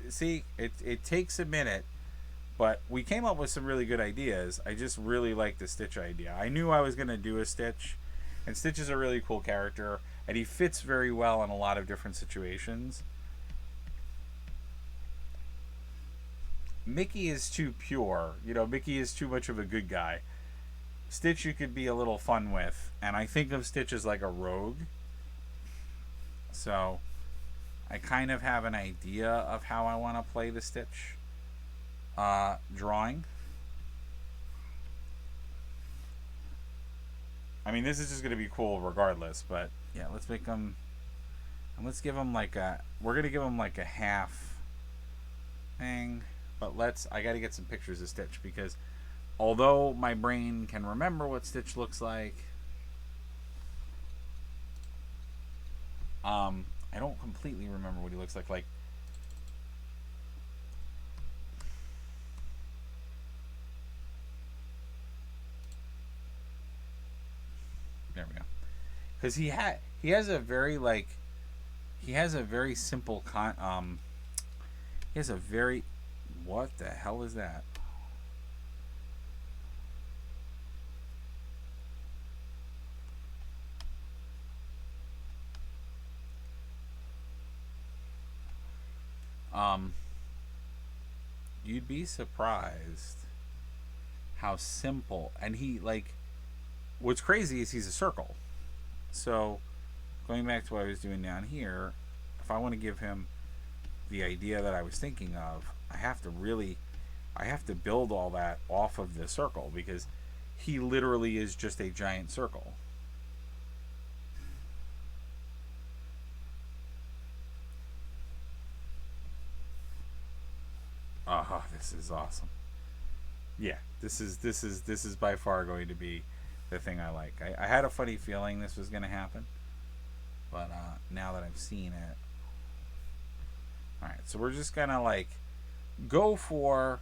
see, it takes a minute. But we came up with some really good ideas. I just really like the Stitch idea. I knew I was going to do a Stitch. And Stitch is a really cool character. And he fits very well in a lot of different situations. Mickey is too pure. Mickey is too much of a good guy. Stitch you could be a little fun with. And I think of Stitch as like a rogue. So I kind of have an idea of how I want to play the Stitch drawing. I mean, this is just going to be cool regardless, but yeah, let's make them, and let's give them we're going to give them like a half thing, but I got to get some pictures of Stitch, because although my brain can remember what Stitch looks like, I don't completely remember what he looks like. There we go. Because he has a very simple he has a very, what the hell is that? You'd be surprised how simple, and what's crazy is he's a circle. So going back to what I was doing down here, if I want to give him the idea that I was thinking of, I have to build all that off of the circle, because he literally is just a giant circle. Oh, this is awesome. Yeah, this is by far going to be the thing I like. I had a funny feeling this was going to happen, but now that I've seen it, all right. So we're just gonna go for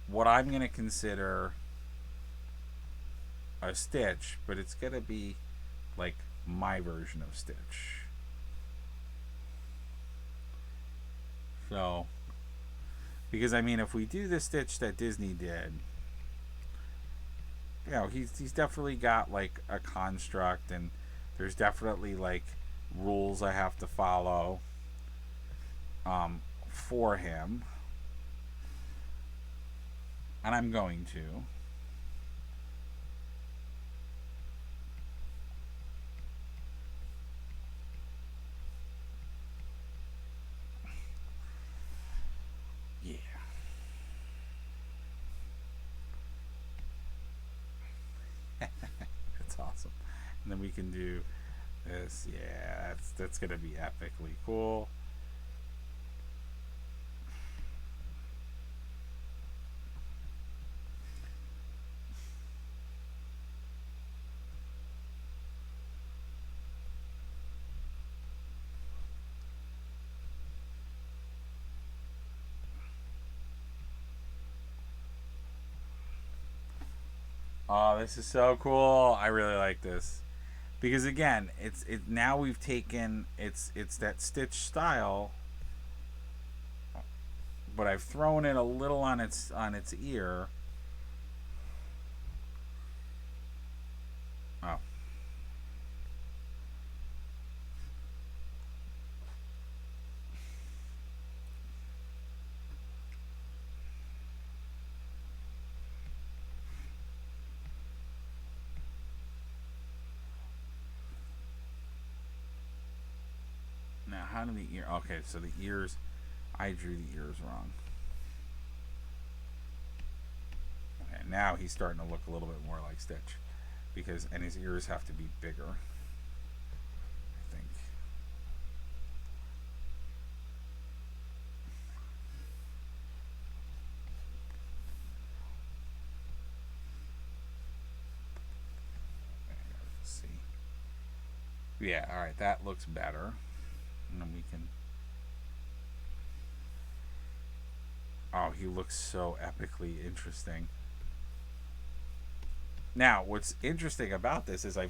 what I'm gonna consider a Stitch, but it's gonna be like my version of Stitch. So, because I mean, if we do the Stitch that Disney did, you know, he's definitely got like a construct, and there's definitely like rules I have to follow for him, and I'm going to. Yeah. That's awesome. And then we can do this. Yeah, that's gonna be epically cool. Oh, this is so cool. I really like this. Because again, it now we've taken it's that Stitch style, but I've thrown it a little on its ear. Oh. Now how do the ear okay, so the ears I drew the ears wrong. Okay, now he's starting to look a little bit more like Stitch. Because and his ears have to be bigger, I think. Let's see. Yeah, alright, that looks better. And then we can oh, he looks so epically interesting. Now, what's interesting about this is I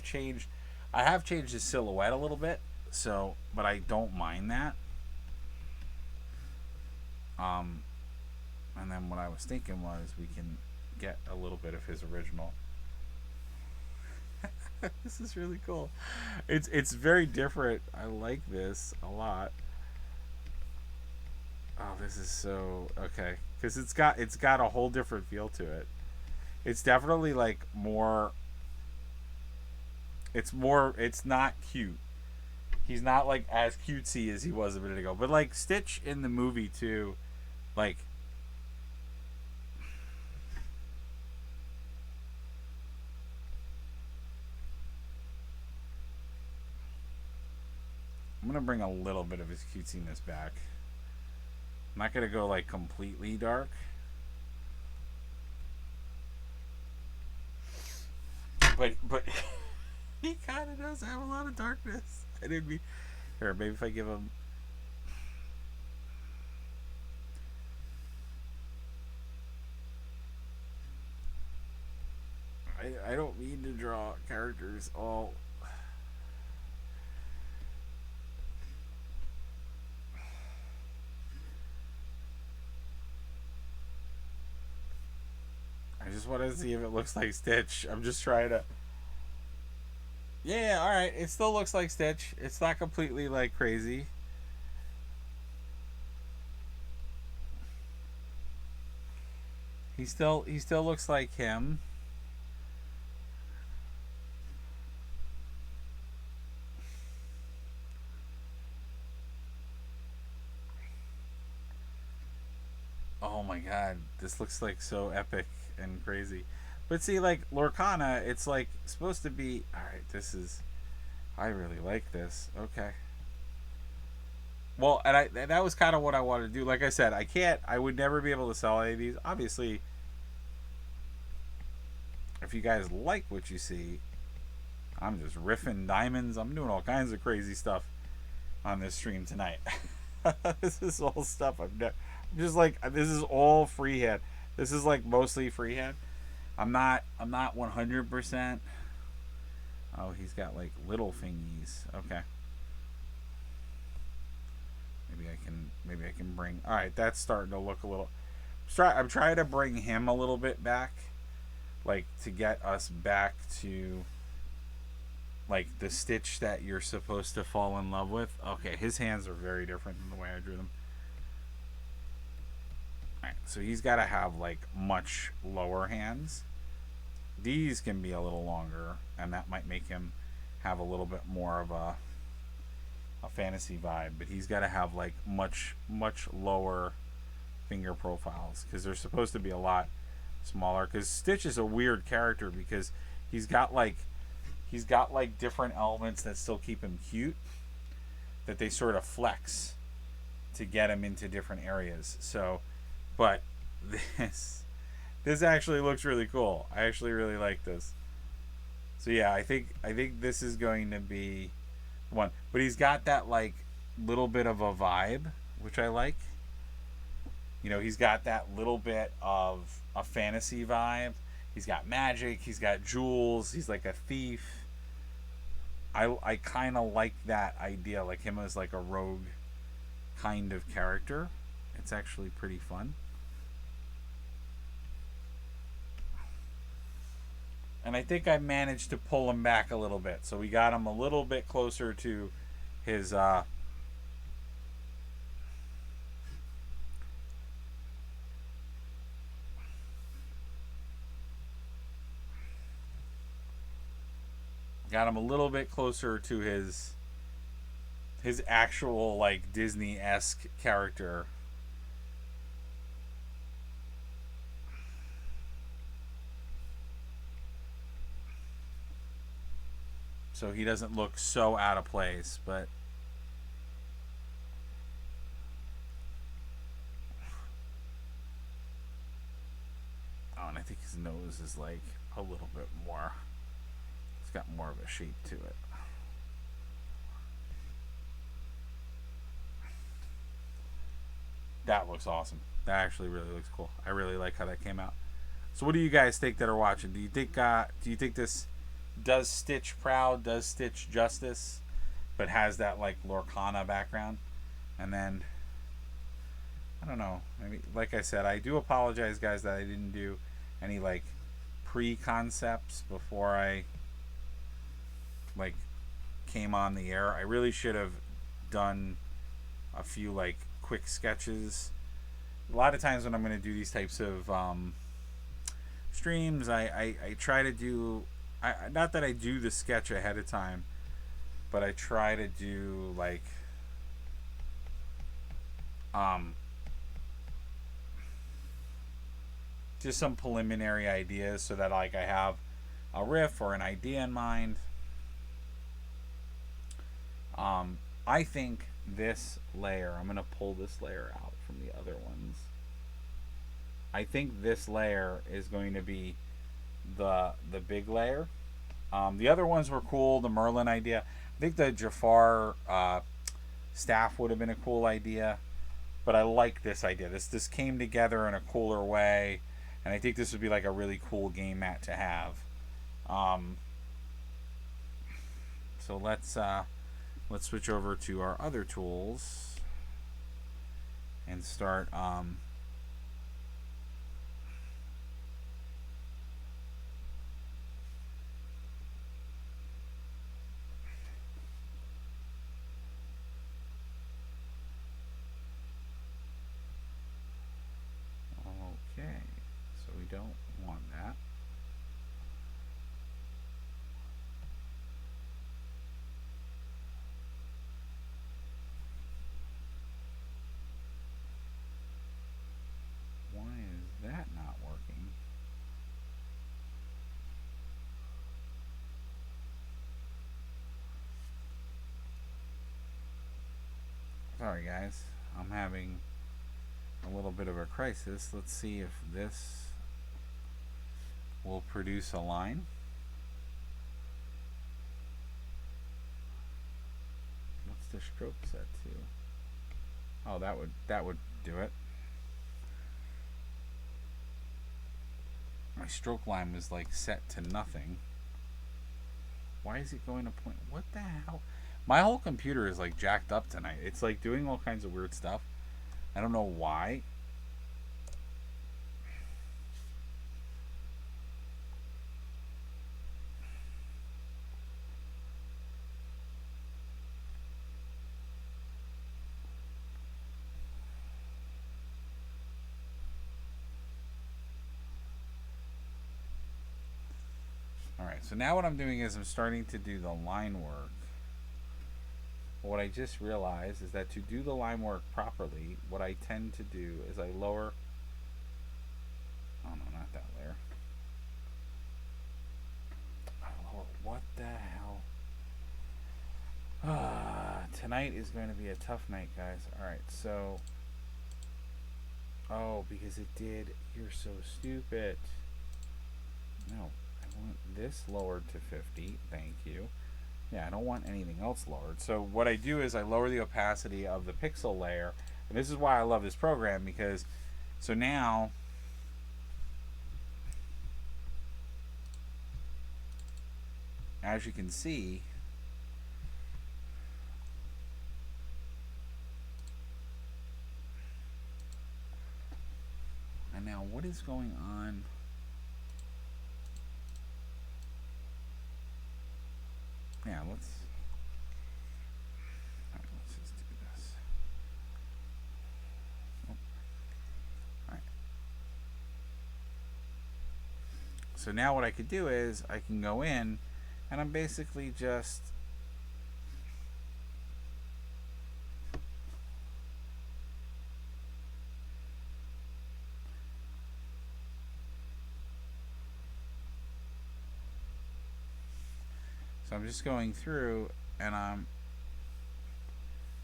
have changed his silhouette a little bit, so, but I don't mind that. Um, and then what I was thinking was we can get a little bit of his original. This is really cool. It's very different. I like this a lot. Oh, this is so okay because it's got a whole different feel to it. It's definitely like more. It's more. It's not cute. He's not like as cutesy as he was a minute ago. But like Stitch in the movie too, like I'm gonna bring a little bit of his cutesiness back. I'm not gonna go like completely dark, but he kind of does have a lot of darkness. I didn't mean here. Maybe if I give him. I don't mean to draw characters all. I just want to see if it looks like Stitch. I'm just trying to. Yeah, all right. It still looks like Stitch. It's not completely like crazy. He still looks like him. Oh my god, this looks like so epic and crazy. But see, like Lorcana, it's like supposed to be. All right, this is. I really like this. Okay. Well, and that was kind of what I wanted to do. Like I said, I can't. I would never be able to sell any of these. Obviously, if you guys like what you see, I'm just riffing diamonds. I'm doing all kinds of crazy stuff on this stream tonight. This is all stuff I'm just like this is all freehand. This is like mostly freehand. I'm not 100%. Oh, he's got like little thingies. Okay. Maybe I can bring. All right, that's starting to look a little. I'm trying to bring him a little bit back, like to get us back to like the Stitch that you're supposed to fall in love with. Okay, his hands are very different than the way I drew them. All right, so he's got to have like much lower hands. These can be a little longer, and that might make him have a little bit more of a fantasy vibe. But he's got to have like much lower finger profiles because they're supposed to be a lot smaller. Because Stitch is a weird character because he's got like different elements that still keep him cute that they sort of flex to get him into different areas. So, but this actually looks really cool. I actually really like this. So yeah, I think this is going to be one. But he's got that like little bit of a vibe, which I like. You know, he's got that little bit of a fantasy vibe. He's got magic. He's got jewels. He's like a thief. I kind of like that idea, like him as like a rogue kind of character. It's actually pretty fun. And I think I managed to pull him back a little bit. So we got him a little bit closer to his got him a little bit closer to his actual like Disney-esque character. So he doesn't look so out of place, but oh, and I think his nose is like a little bit more. It's got more of a shape to it. That looks awesome. That actually really looks cool. I really like how that came out. So, what do you guys think that are watching? Do you think this does Stitch proud, does Stitch justice, but has that like Lorcana background? And then I don't know. Maybe like I said, I do apologize, guys, that I didn't do any like pre-concepts before I like came on the air. I really should have done a few like quick sketches. A lot of times when I'm going to do these types of streams, I try to do not that I do the sketch ahead of time, but I try to do like just some preliminary ideas so that like I have a riff or an idea in mind. I think this layer, I'm going to pull this layer out from the other ones. I think this layer is going to be the big layer. The other ones were cool. The Merlin idea. I think the Jafar staff would have been a cool idea, but I like this idea. This came together in a cooler way, and I think this would be like a really cool game mat to have. So let's switch over to our other tools and start okay, so we don't want that. Why is that not working? Sorry guys, I'm having a little bit of a crisis. Let's see if this will produce a line. What's the stroke set to? Oh, that would do it. My stroke line was like set to nothing. Why is it going to point? What the hell? My whole computer is like jacked up tonight. It's like doing all kinds of weird stuff. I don't know why. Alright, so now what I'm doing is I'm starting to do the line work. What I just realized is that to do the line work properly, what I tend to do is I lower... Oh no, not that layer. I lower... What the hell? Tonight is going to be a tough night, guys. Alright, so... Oh, because it did... You're so stupid. No, I want this lowered to 50. Thank you. Yeah, I don't want anything else lowered. So what I do is I lower the opacity of the pixel layer. And this is why I love this program, because so now as you can see, and now what is going on? Yeah, let's just do this. Oh. Alright. So now what I could do is I can go in and I'm basically just going through and I'm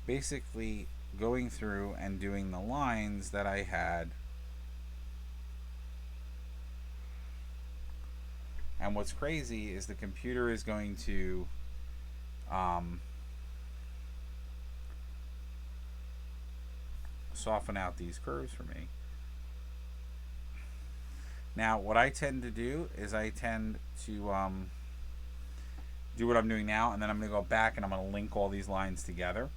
basically going through and doing the lines that I had. And what's crazy is the computer is going to soften out these curves for me. Now what I tend to do is I tend to do what I'm doing now, and then I'm going to go back and I'm going to link all these lines together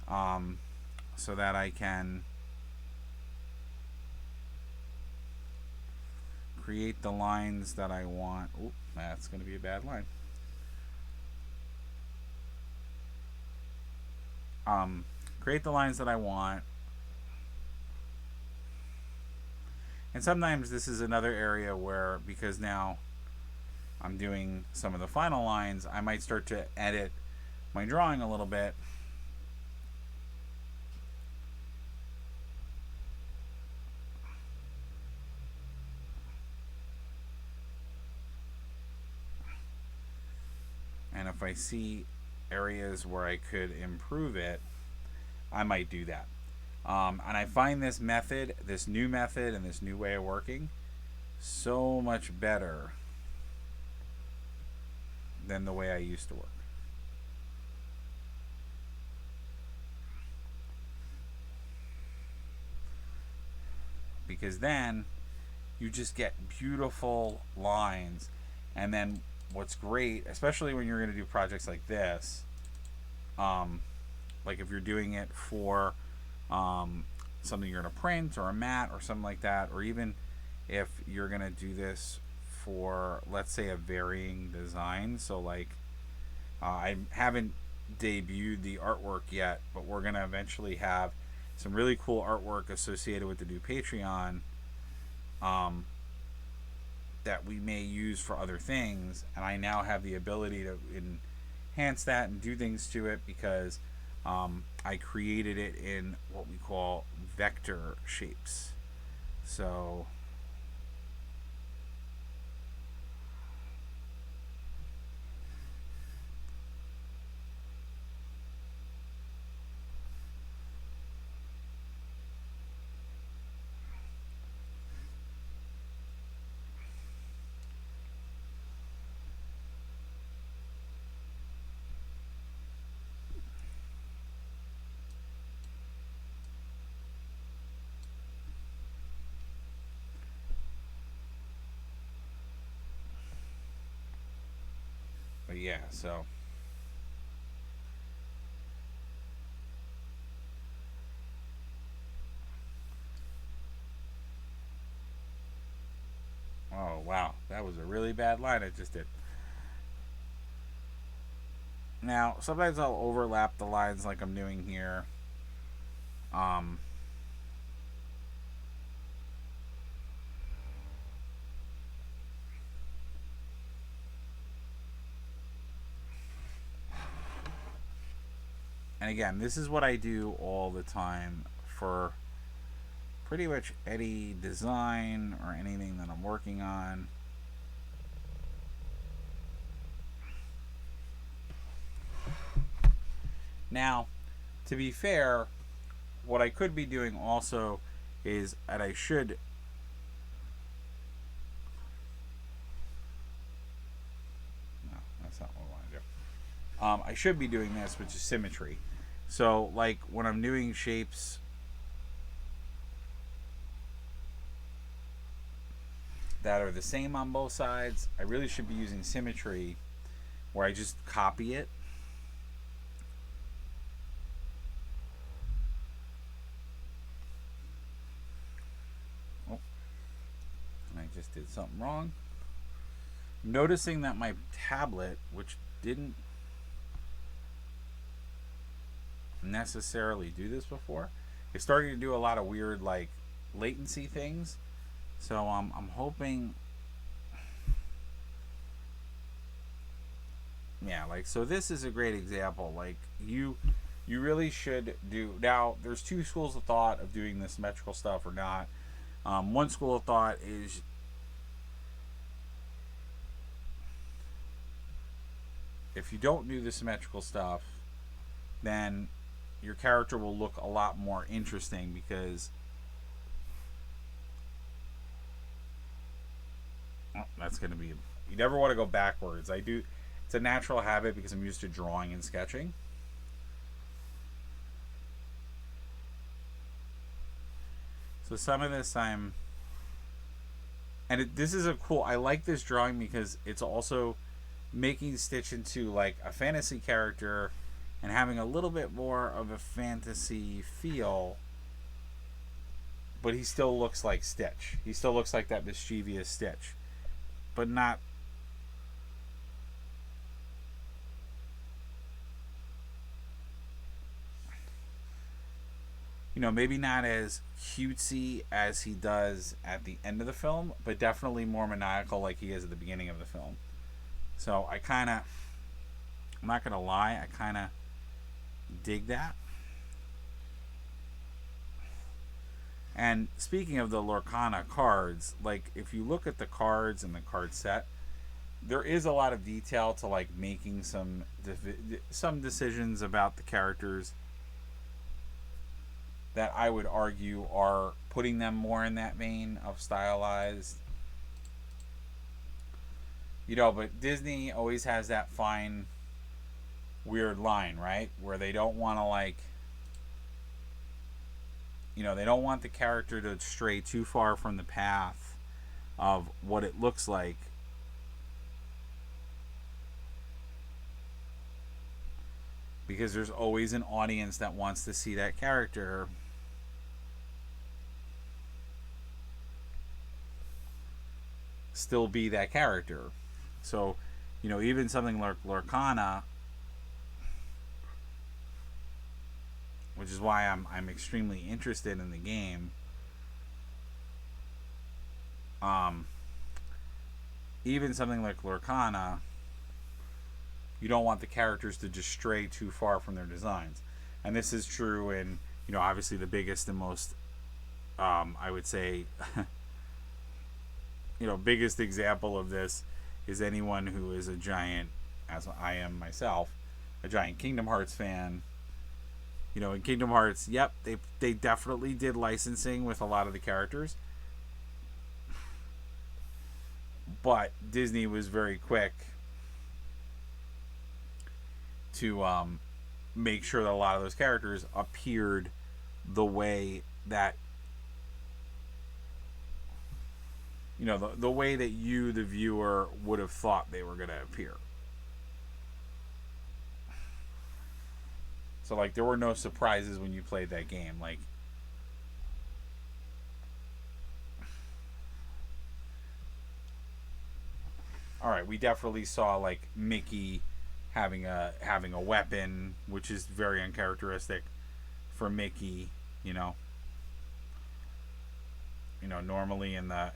so that I can create the lines that I want. Oop, that's going to be a bad line. Create the lines that I want. And sometimes this is another area where, because now I'm doing some of the final lines, I might start to edit my drawing a little bit. And if I see areas where I could improve it, I might do that. And I find this method, this new method and this new way of working so much better than the way I used to work. Because then you just get beautiful lines. And then what's great, especially when you're going to do projects like this, like if you're doing it for something you're going to print or a mat or something like that, or even if you're going to do this for, let's say, a varying design. So like I haven't debuted the artwork yet, but we're going to eventually have some really cool artwork associated with the new Patreon that we may use for other things, and I now have the ability to enhance that and do things to it because I created it in what we call vector shapes. So yeah, so. Oh, wow. That was a really bad line I just did. Now, sometimes I'll overlap the lines like I'm doing here. Um, and again, this is what I do all the time for pretty much any design or anything that I'm working on. Now, to be fair, what I could be doing also is, and I should. No, that's not what I want to do. I should be doing this, which is symmetry. So, like when I'm doing shapes that are the same on both sides, I really should be using symmetry where I just copy it. Oh, and I just did something wrong. Noticing that my tablet, which didn't necessarily do this before, is starting to do a lot of weird like latency things. So I'm hoping, yeah, like so. This is a great example. Like you really should do. Now, there's two schools of thought of doing the symmetrical stuff or not. One school of thought is if you don't do the symmetrical stuff, then your character will look a lot more interesting because that's going to be, you never want to go backwards. I do, it's a natural habit because I'm used to drawing and sketching. So some of this this is a cool, I like this drawing because it's also making Stitch into like a fantasy character and having a little bit more of a fantasy feel, but he still looks like Stitch. He still looks like that mischievous Stitch, but not, maybe not as cutesy as he does at the end of the film, but definitely more maniacal like he is at the beginning of the film. So I'm not going to lie, I kind of dig that. And speaking of the Lorcana cards, like if you look at the cards and the card set, there is a lot of detail to like making some decisions about the characters that I would argue are putting them more in that vein of stylized. But Disney always has that fine, weird line, right? Where they don't want to, like, they don't want the character to stray too far from the path of what it looks like. Because there's always an audience that wants to see that character still be that character. So, even something like Lorcana, which is why I'm extremely interested in the game. Even something like Lorcana, you don't want the characters to just stray too far from their designs, and this is true in obviously the biggest and most I would say biggest example of this is anyone who is a giant, as I am myself, a giant Kingdom Hearts fan. In Kingdom Hearts, yep, they definitely did licensing with a lot of the characters, but Disney was very quick to make sure that a lot of those characters appeared the way that the way that you, the viewer, would have thought they were going to appear. So like there were no surprises when you played that game. Like, all right, we definitely saw like Mickey having a weapon, which is very uncharacteristic for Mickey. You know, normally in the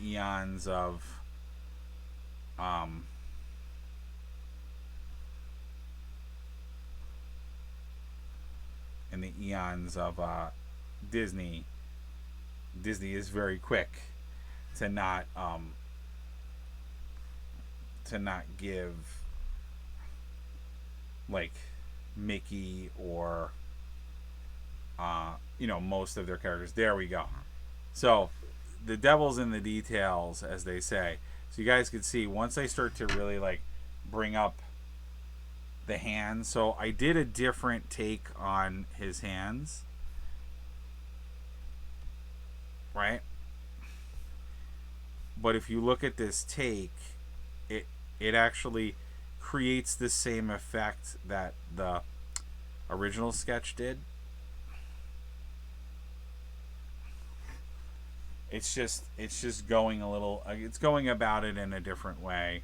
eons of um, Disney, Disney is very quick to not give like Mickey or most of their characters. There we go. So the devil's in the details, as they say. So you guys can see once I start to really like bring up the hands. So I did a different take on his hands, right? But if you look at this take, it actually creates the same effect that the original sketch did. It's just going a little. It's going about it in a different way.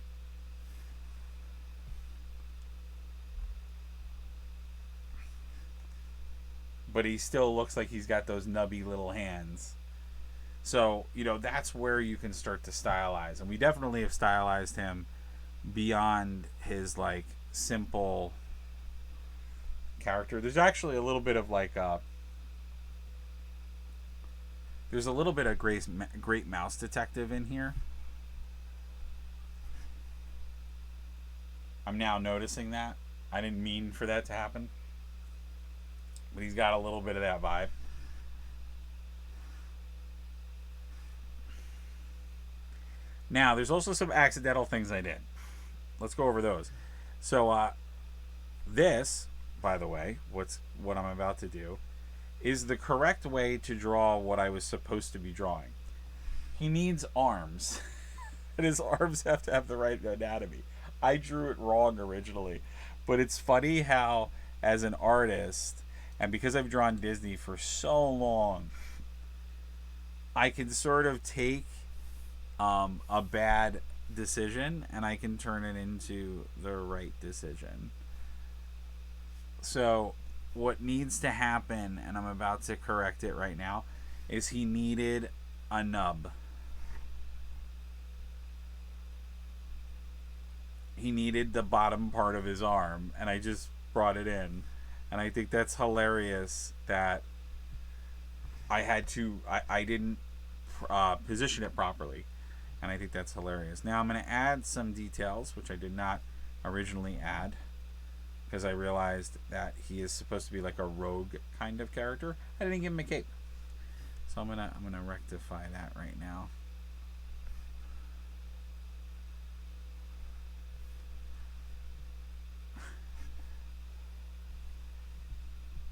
But he still looks like he's got those nubby little hands. So, that's where you can start to stylize. And we definitely have stylized him beyond his, like, simple character. There's actually a little bit of, like, there's a little bit of Great Mouse Detective in here. I'm now noticing that. I didn't mean for that to happen. But he's got a little bit of that vibe. Now, there's also some accidental things I did. Let's go over those. So, this, by the way, what I'm about to do, is the correct way to draw what I was supposed to be drawing. He needs arms, and his arms have to have the right anatomy. I drew it wrong originally, but it's funny how, as an artist, and because I've drawn Disney for so long, I can sort of take a bad decision and I can turn it into the right decision. So, what needs to happen, and I'm about to correct it right now, is he needed a nub. He needed the bottom part of his arm, and I just brought it in. And I think that's hilarious that I didn't position it properly. And I think that's hilarious. Now I'm going to add some details, which I did not originally add, because I realized that he is supposed to be like a rogue kind of character. I didn't give him a cape, so I'm gonna rectify that right now.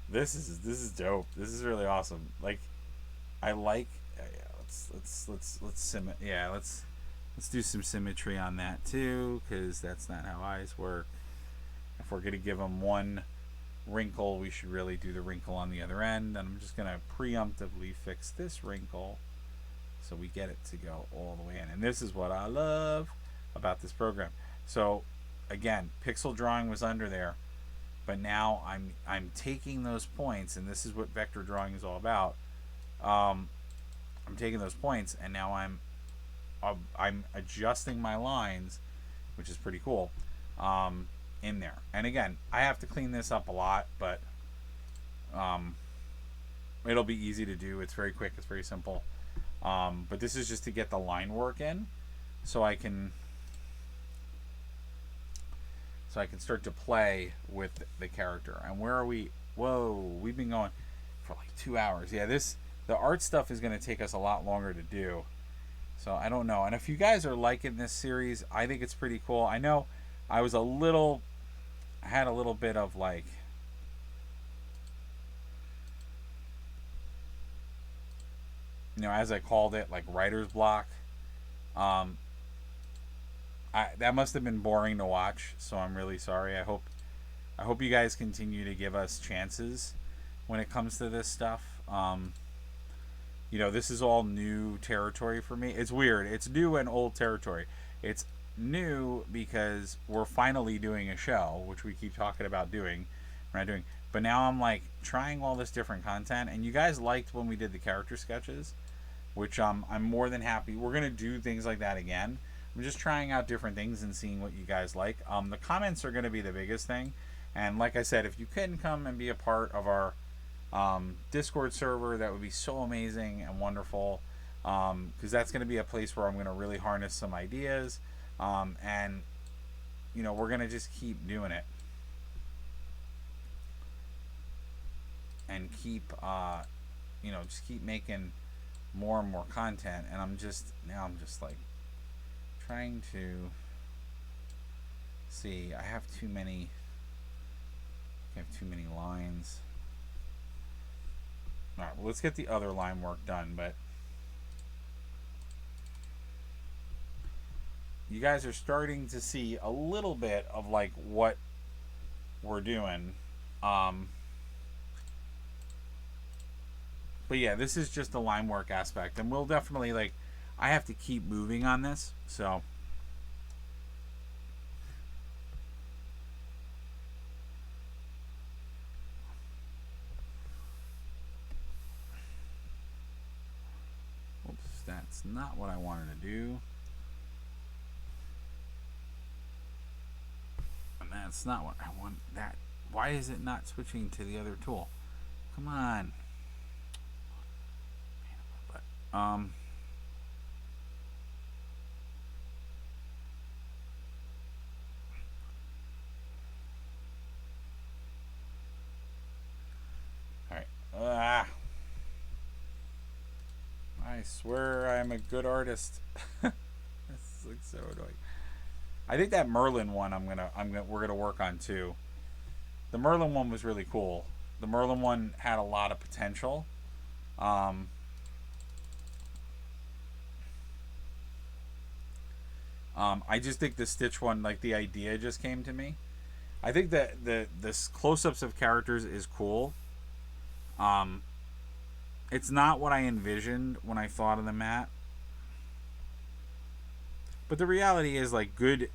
This is dope. This is really awesome. Like, I like. Yeah, let's do some symmetry on that too, because that's not how eyes work. If we're gonna give them one wrinkle, we should really do the wrinkle on the other end. And I'm just gonna preemptively fix this wrinkle so we get it to go all the way in. And this is what I love about this program. So again, pixel drawing was under there, but now I'm taking those points, and this is what vector drawing is all about. I'm taking those points, and now I'm adjusting my lines, which is pretty cool, in there. And again, I have to clean this up a lot, but it'll be easy to do. It's very quick. It's very simple. But this is just to get the line work in, so I can start to play with the character. And where are we? Whoa, we've been going for like 2 hours. Yeah, the art stuff is going to take us a lot longer to do. So I don't know. And if you guys are liking this series, I think it's pretty cool. I know I had a little bit of like, as I called it, like writer's block. That must have been boring to watch, so I'm really sorry. I hope you guys continue to give us chances when it comes to this stuff. You know, this is all new territory for me. It's weird. It's new and old territory. It's new because we're finally doing a show, which we keep talking about doing. We're not doing, but now I'm like trying all this different content, and you guys liked when we did the character sketches, which I'm more than happy. We're gonna do things like that again. I'm just trying out different things and seeing what you guys like. The comments are gonna be the biggest thing, and like I said, if you couldn't come and be a part of our Discord server, that would be so amazing and wonderful. Because that's going to be a place where I'm going to really harness some ideas, and you know, we're going to just keep doing it and keep you know, just keep making more and more content. And I'm just like trying to see. I have too many lines. All right, well, let's get the other line work done. But you guys are starting to see a little bit of like what we're doing. But yeah, this is just the line work aspect, and we'll definitely like. I have to keep moving on this, so. Oops, that's not what I wanted to do. And that's not what I want. That. Why is it not switching to the other tool? Come on. But, Alright. I swear I'm a good artist. This is like so annoying. I think that Merlin one we're gonna work on too. The Merlin one was really cool. The Merlin one had a lot of potential. Um, I just think the Stitch one, like the idea just came to me. I think that the close-ups of characters is cool. Um, it's not what I envisioned when I thought of the mat. But the reality is, like, good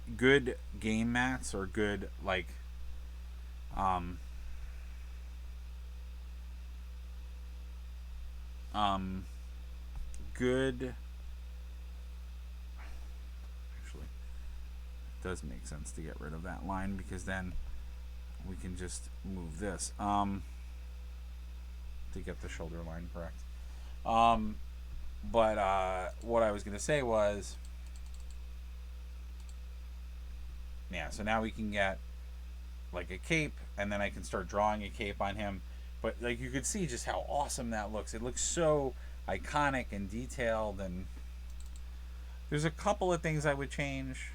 game mats or good like um um good. Actually, it does make sense to get rid of that line because then we can just move this to get the shoulder line correct. Um, but what I was gonna say was, yeah. So now we can get like a cape, and then I can start drawing a cape on him. But like you could see just how awesome that looks. It looks so iconic and detailed, and there's a couple of things I would change.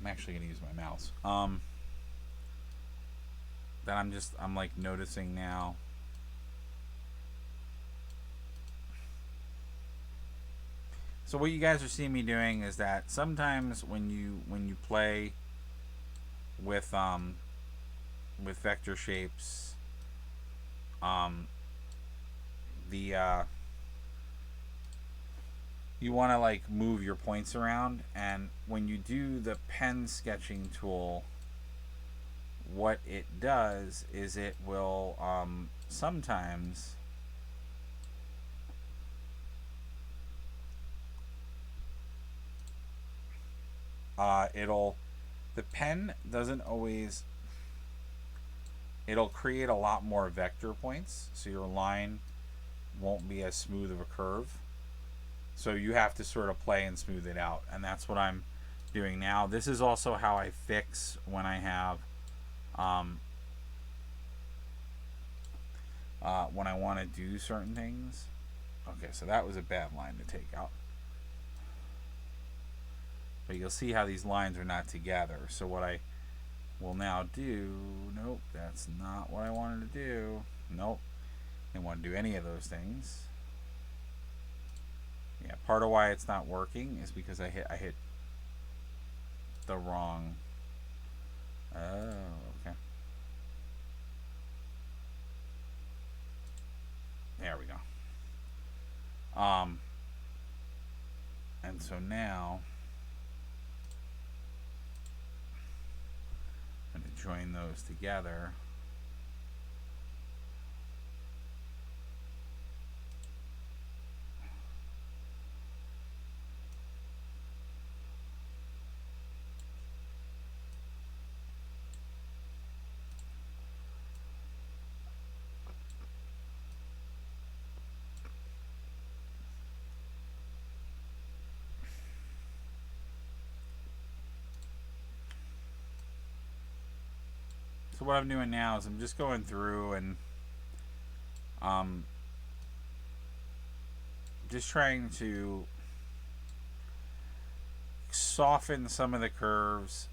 I'm actually gonna use my mouse. That I'm like noticing now. So what you guys are seeing me doing is that sometimes when you play with vector shapes, um, the you want to like move your points around, and when you do the pen sketching tool, what it does is it will sometimes it'll the pen doesn't always it'll create a lot more vector points, so your line won't be as smooth of a curve. So you have to sort of play and smooth it out, and that's what I'm doing now. This is also how I fix when I have when I want to do certain things. Okay, so that was a bad line to take out. But you'll see how these lines are not together. So what I will now do, nope, that's not what I wanted to do. Nope. They want to do any of those things. Yeah, part of why it's not working is because I hit the wrong. Oh, okay. There we go. And so now I'm going to join those together. So what I'm doing now is I'm just going through and um, just trying to soften some of the curves,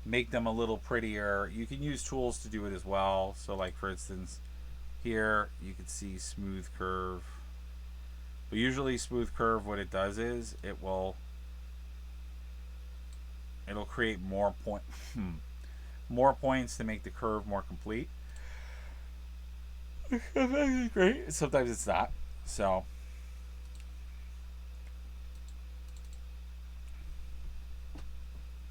make them a little prettier. You can use tools to do it as well. So like for instance, here you can see smooth curve. But usually smooth curve, what it does is it'll create more more points to make the curve more complete. Great. Sometimes it's not. So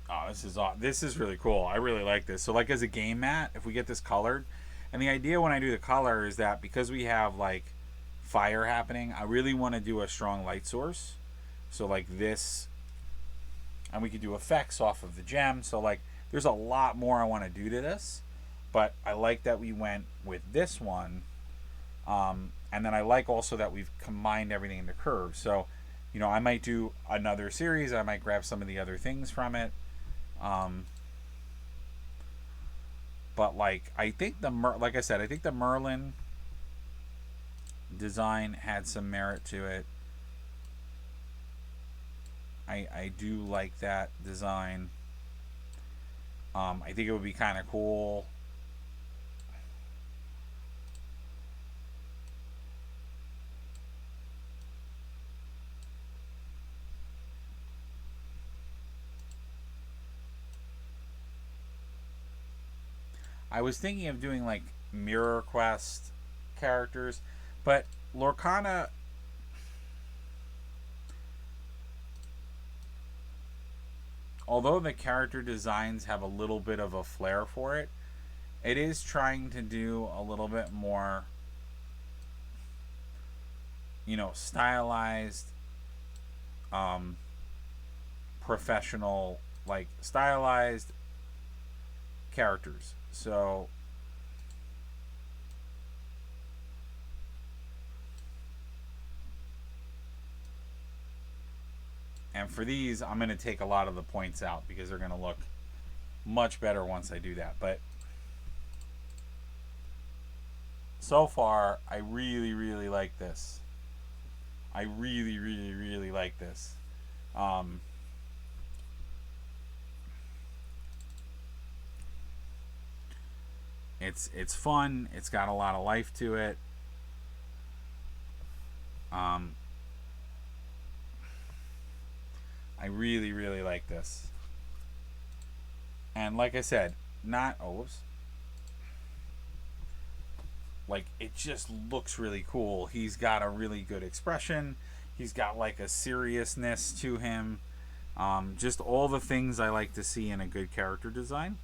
oh, this is really cool. I really like this. So like as a game mat, if we get this colored, and the idea when I do the color is that because we have like fire happening, I really want to do a strong light source. So like this, and we could do effects off of the gem. So like there's a lot more I want to do to this, but I like that we went with this one. And then I like also that we've combined everything into curves. So, you know, I might do another series. I might grab some of the other things from it. Um, but like I think like I said, I think the Merlin design had some merit to it. I do like that design. I think it would be kind of cool. I was thinking of doing like Mirror Quest characters, but Lorcana, although the character designs have a little bit of a flair for it, it is trying to do a little bit more, you know, stylized, um, professional, like stylized characters. So and for these, I'm going to take a lot of the points out because they're going to look much better once I do that. But so far, I really, really like this. I really, really, really like this. Um, it's fun. It's got a lot of life to it. Um, I really, really like this. And like I said, not oops. Like it just looks really cool. He's got a really good expression. He's got like a seriousness to him. Just all the things I like to see in a good character design.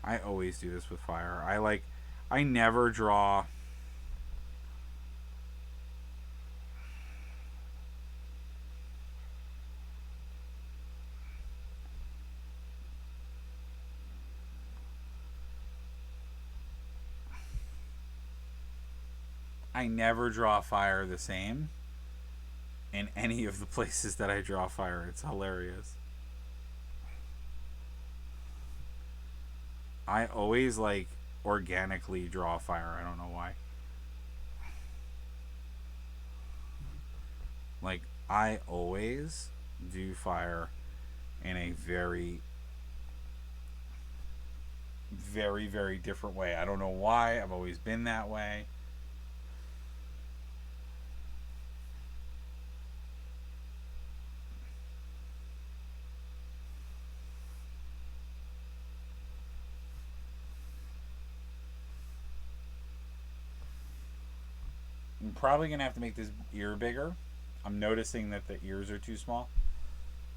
I always do this with fire. I never draw. I never draw fire the same in any of the places that I draw fire. It's hilarious. I always like organically draw fire. I don't know why. Like I always do fire in a very, very, very different way. I don't know why. I've always been that way. I'm probably going to have to make this ear bigger. I'm noticing that the ears are too small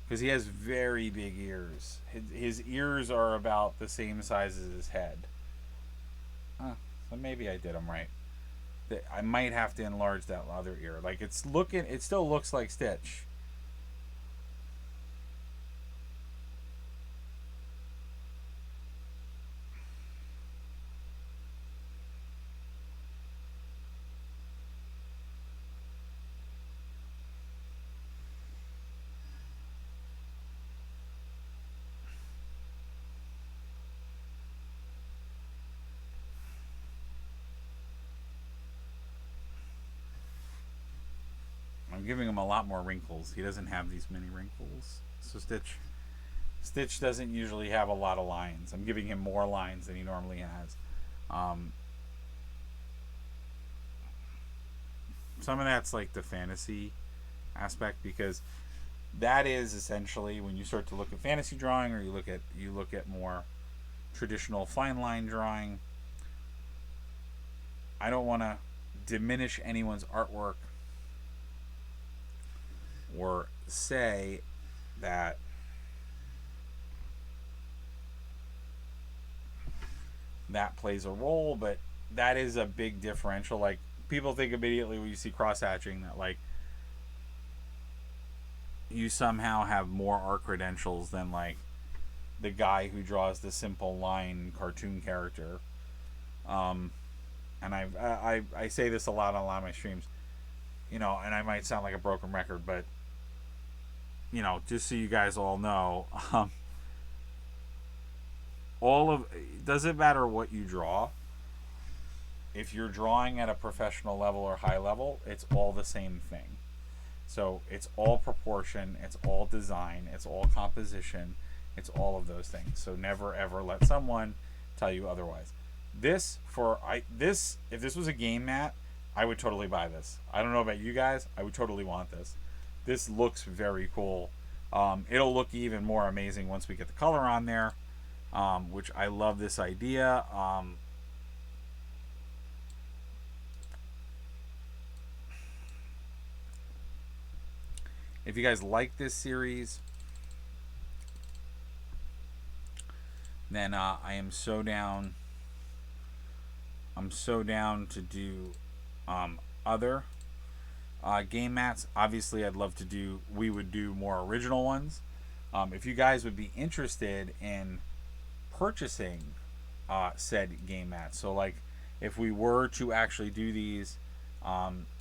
because he has very big ears. His ears are about the same size as his head. So maybe I did him right. I might have to enlarge that other ear. Like it's looking, it still looks like Stitch. I'm giving him a lot more wrinkles. He doesn't have these many wrinkles. So Stitch doesn't usually have a lot of lines. I'm giving him more lines than he normally has. Um, some of that's like the fantasy aspect because that is essentially when you start to look at fantasy drawing or you look at more traditional fine line drawing. I don't want to diminish anyone's artwork or say that that plays a role, but that is a big differential. Like people think immediately when you see cross hatching that like you somehow have more art credentials than like the guy who draws the simple line cartoon character. Um, and I say this a lot on a lot of my streams, you know, and I might sound like a broken record, but you know, just so you guys all know, all of it doesn't matter what you draw. If you're drawing at a professional level or high level, it's all the same thing. So it's all proportion, it's all design, it's all composition, it's all of those things. So never ever let someone tell you otherwise. This if this was a game mat, I would totally buy this. I don't know about you guys, I would totally want this. This looks very cool. It'll look even more amazing once we get the color on there, which I love this idea. If you guys like this series, then I am so down. I'm so down to do other game mats. Obviously, I'd love to do. We would do more original ones. If you guys would be interested in purchasing said game mats, so like if we were to actually do these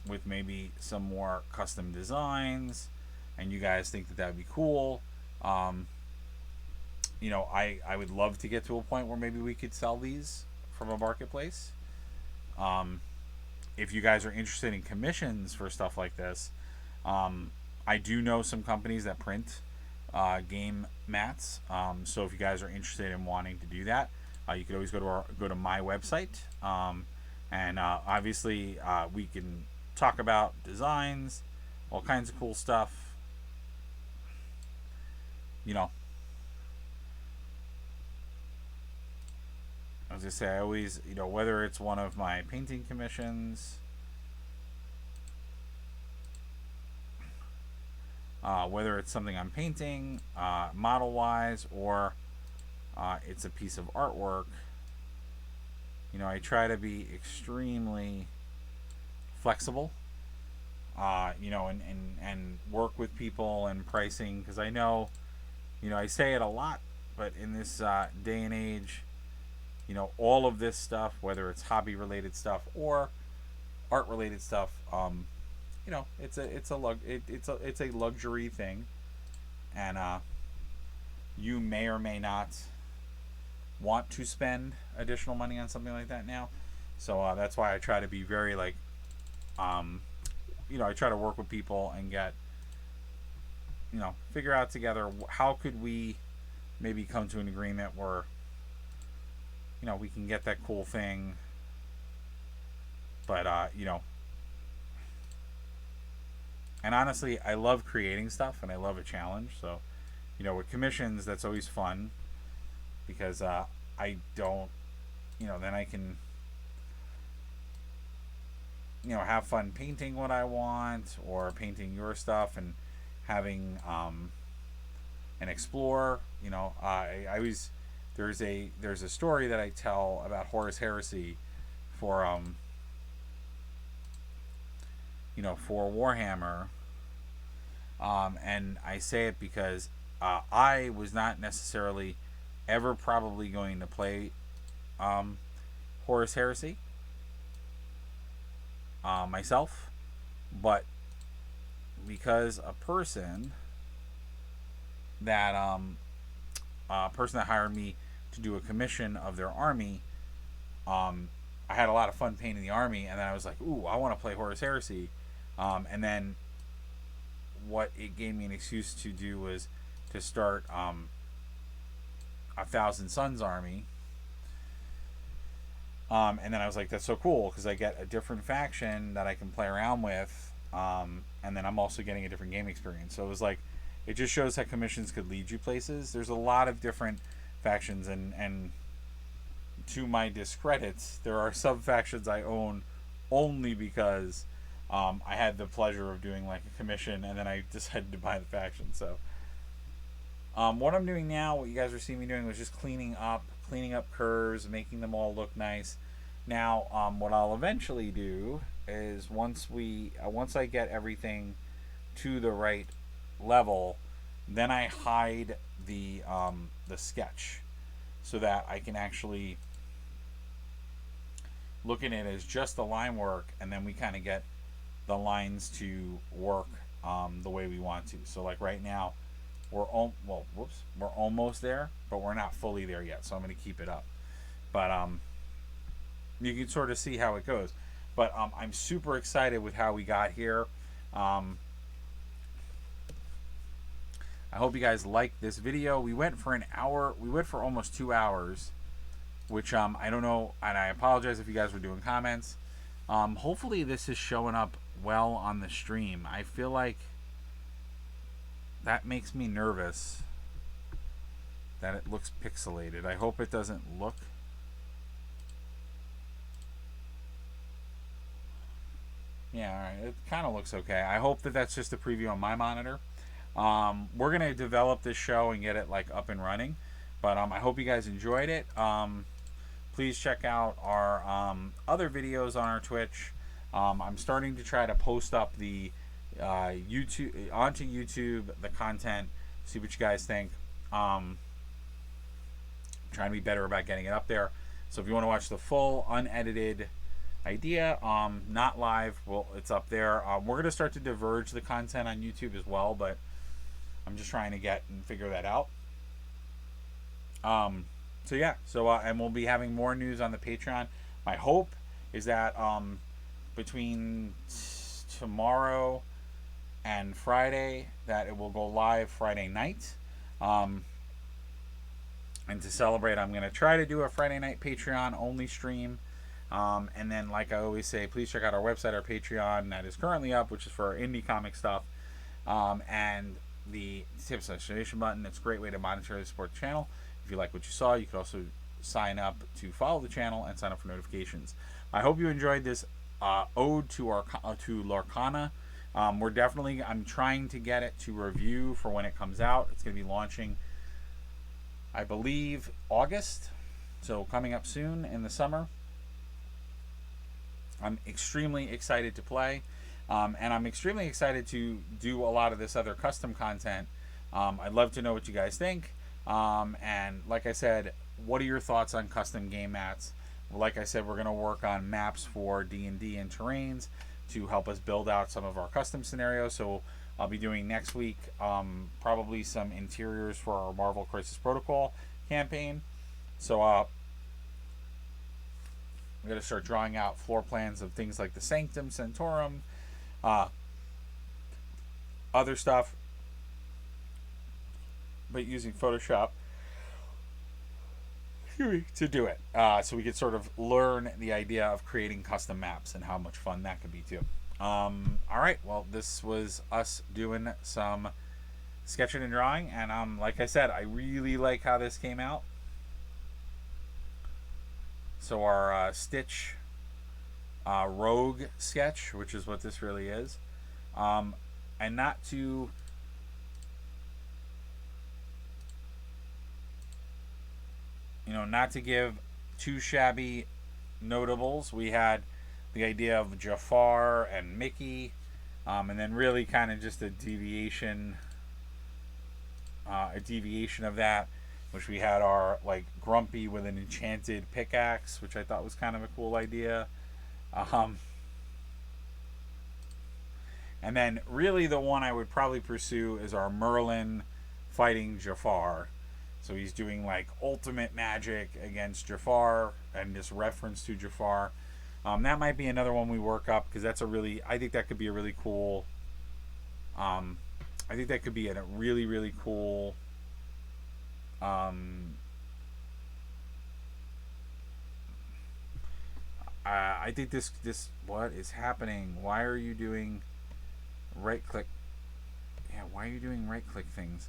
with maybe some more custom designs, and you guys think that that would be cool, you know, I would love to get to a point where maybe we could sell these from a marketplace. If you guys are interested in commissions for stuff like this, I do know some companies that print game mats. So if you guys are interested in wanting to do that, you could always go to my website, and obviously we can talk about designs, all kinds of cool stuff. You know, as I say, I always, you know, whether it's one of my painting commissions, whether it's something I'm painting, model wise, or it's a piece of artwork, you know, I try to be extremely flexible, you know, and work with people and pricing, because I know, you know, I say it a lot, but in this day and age, you know, all of this stuff, whether it's hobby related stuff or art related stuff, you know, it's a luxury thing, and you may or may not want to spend additional money on something like that now. So that's why I try to be very you know, I try to work with people and get figure out together how could we maybe come to an agreement where we can get that cool thing, but and honestly, I love creating stuff and I love a challenge. So, with commissions, that's always fun because I don't, then I can, have fun painting what I want or painting your stuff and having an explore. I always there's a story that I tell about Horus Heresy for for Warhammer, and I say it because I was not necessarily ever probably going to play Horus Heresy myself, but because a person that hired me to do a commission of their army, I had a lot of fun painting the army, and then I was like, ooh, I want to play Horus Heresy. And then what it gave me an excuse to do was to start a Thousand Suns army. And then I was like, that's so cool because I get a different faction that I can play around with. And then I'm also getting a different game experience. So it was like, it just shows how commissions could lead you places. There's a lot of different factions, and to my discredit, there are sub factions I own only because I had the pleasure of doing like a commission, and then I decided to buy the faction. So what I'm doing now, what you guys are seeing me doing, was just cleaning up curves, making them all look nice. Now, what I'll eventually do is once I get everything to the right level, then I hide the sketch so that I can actually look at it as just the line work, and then we kind of get the lines to work the way we want to. So like right now, we're almost there, but we're not fully there yet. So I'm going to keep it up, but you can sort of see how it goes. But I'm super excited with how we got here. I hope you guys liked this video. We went for an hour. We went for almost 2 hours, which I don't know, and I apologize if you guys were doing comments. Hopefully this is showing up well on the stream. I feel like that makes me nervous that it looks pixelated. I hope it doesn't look. Yeah, all right. It kind of looks okay. I hope that that's just a preview on my monitor. We're going to develop this show and get it like up and running. But I hope you guys enjoyed it. Please check out our other videos on our Twitch. I'm starting to try to post up the onto YouTube the content. See what you guys think. Trying to be better about getting it up there. So if you want to watch the full unedited idea, not live, well, it's up there. We're going to start to diverge the content on YouTube as well, but I'm just trying to get and figure that out. So yeah, and we'll be having more news on the Patreon. My hope is that between tomorrow and Friday, that it will go live Friday night. And to celebrate, I'm going to try to do a Friday night Patreon only stream. And then, like I always say, please check out our website, our Patreon that is currently up, which is for our indie comic stuff. And the tips and donation button. It's a great way to monetarily support the channel. If you like what you saw, you could also sign up to follow the channel and sign up for notifications. I hope you enjoyed this ode to Lorcana. I'm trying to get it to review for when it comes out. It's going to be launching, I believe, August. So coming up soon in the summer. I'm extremely excited to play. And I'm extremely excited to do a lot of this other custom content. I'd love to know what you guys think. And like I said, what are your thoughts on custom game mats? Like I said, we're going to work on maps for D&D and terrains to help us build out some of our custom scenarios. So I'll be doing next week probably some interiors for our Marvel Crisis Protocol campaign. So I'm going to start drawing out floor plans of things like the Sanctum, Centaurum, other stuff. but using Photoshop to do it. So we could sort of learn the idea of creating custom maps and how much fun that could be too. All right, well, this was us doing some sketching and drawing, and like I said, I really like how this came out. So our Stitch Rogue sketch, which is what this really is, um, and not to not to give too shabby notables. We had the idea of Jafar and Mickey, and then really kind of just a deviation of that, which we had our like Grumpy with an enchanted pickaxe, which I thought was kind of a cool idea. Um, and then really the one I would probably pursue is our Merlin fighting Jafar. So he's doing like ultimate magic against Jafar and this reference to Jafar. That might be another one we work up because I think that could be a really cool. I think that could be a really, really cool. I think this what is happening? Why are you doing right click? Yeah, why are you doing right click things?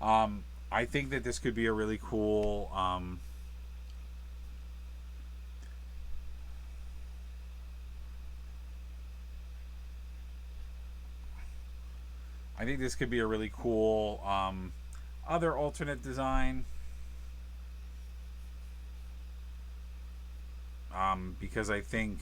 I think that this could be a really cool. I think this could be a really cool other alternate design. Because I think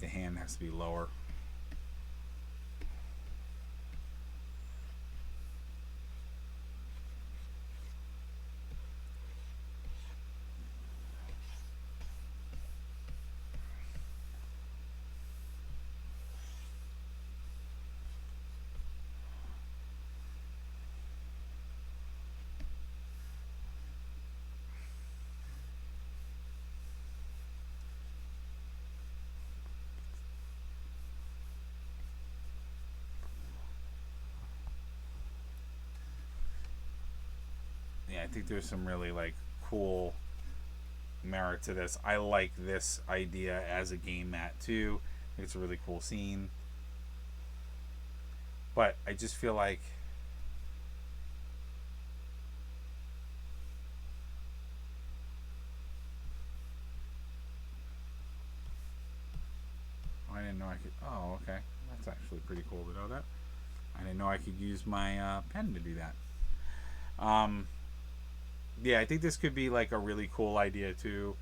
the hand has to be lower. Yeah, I think there's some really like cool merit to this. I like this idea as a game mat too. I think it's a really cool scene. But I just feel like I didn't know I could. Oh, okay. That's actually pretty cool to know that. I didn't know I could use my pen to do that. Yeah, I think this could be like a really cool idea too.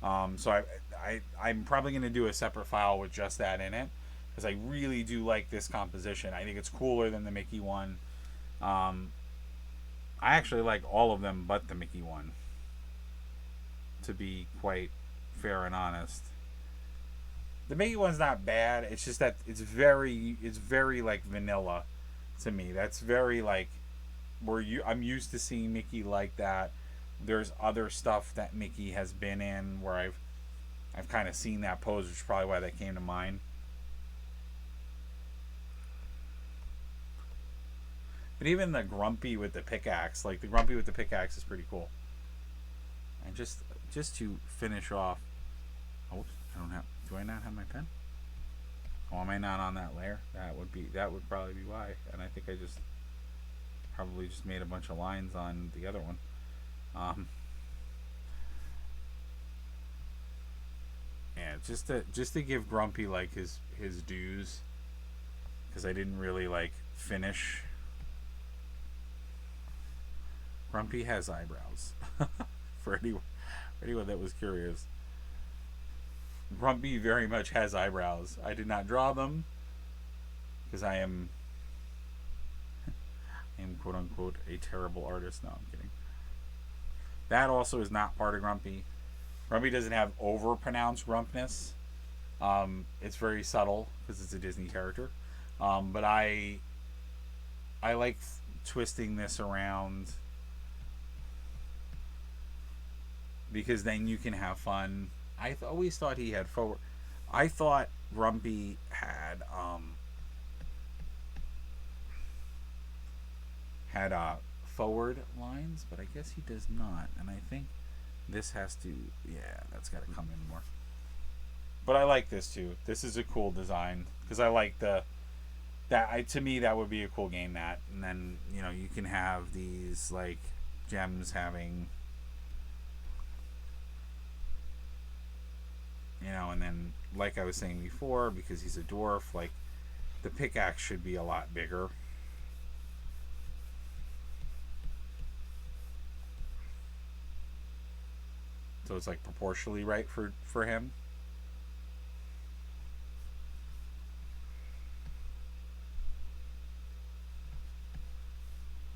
I'm probably going to do a separate file with just that in it because I really do like this composition. I think it's cooler than the Mickey one. I actually like all of them but the Mickey one, to be quite fair and honest. The Mickey one's not bad. It's just that it's very like vanilla to me. That's very like I'm used to seeing Mickey like that. There's other stuff that Mickey has been in where I've kind of seen that pose, which is probably why that came to mind. But even the Grumpy with the pickaxe, like the Grumpy with the pickaxe, is pretty cool. And just to finish off, oh, I don't have. Do I not have my pen? Oh, am I not on that layer? That would probably be why. And I think I just probably just made a bunch of lines on the other one. Yeah, just to give Grumpy like his dues, because I didn't really like finish. Grumpy has eyebrows. For anyone that was curious, Grumpy very much has eyebrows. I did not draw them because I am quote unquote a terrible artist. No, I'm kidding. That also is not part of Grumpy. Grumpy doesn't have over pronounced grumpness. It's very subtle because it's a Disney character. But I like twisting this around because then you can have fun. Always thought he had forward. I thought Grumpy had forward lines, but I guess he does not. And I think this has to, yeah, that's got to come in more. But I like this too. This is a cool design because I like to me that would be a cool game mat. And then you can have these like gems having and then like I was saying before, because he's a dwarf, like the pickaxe should be a lot bigger. So it's like proportionally right for him.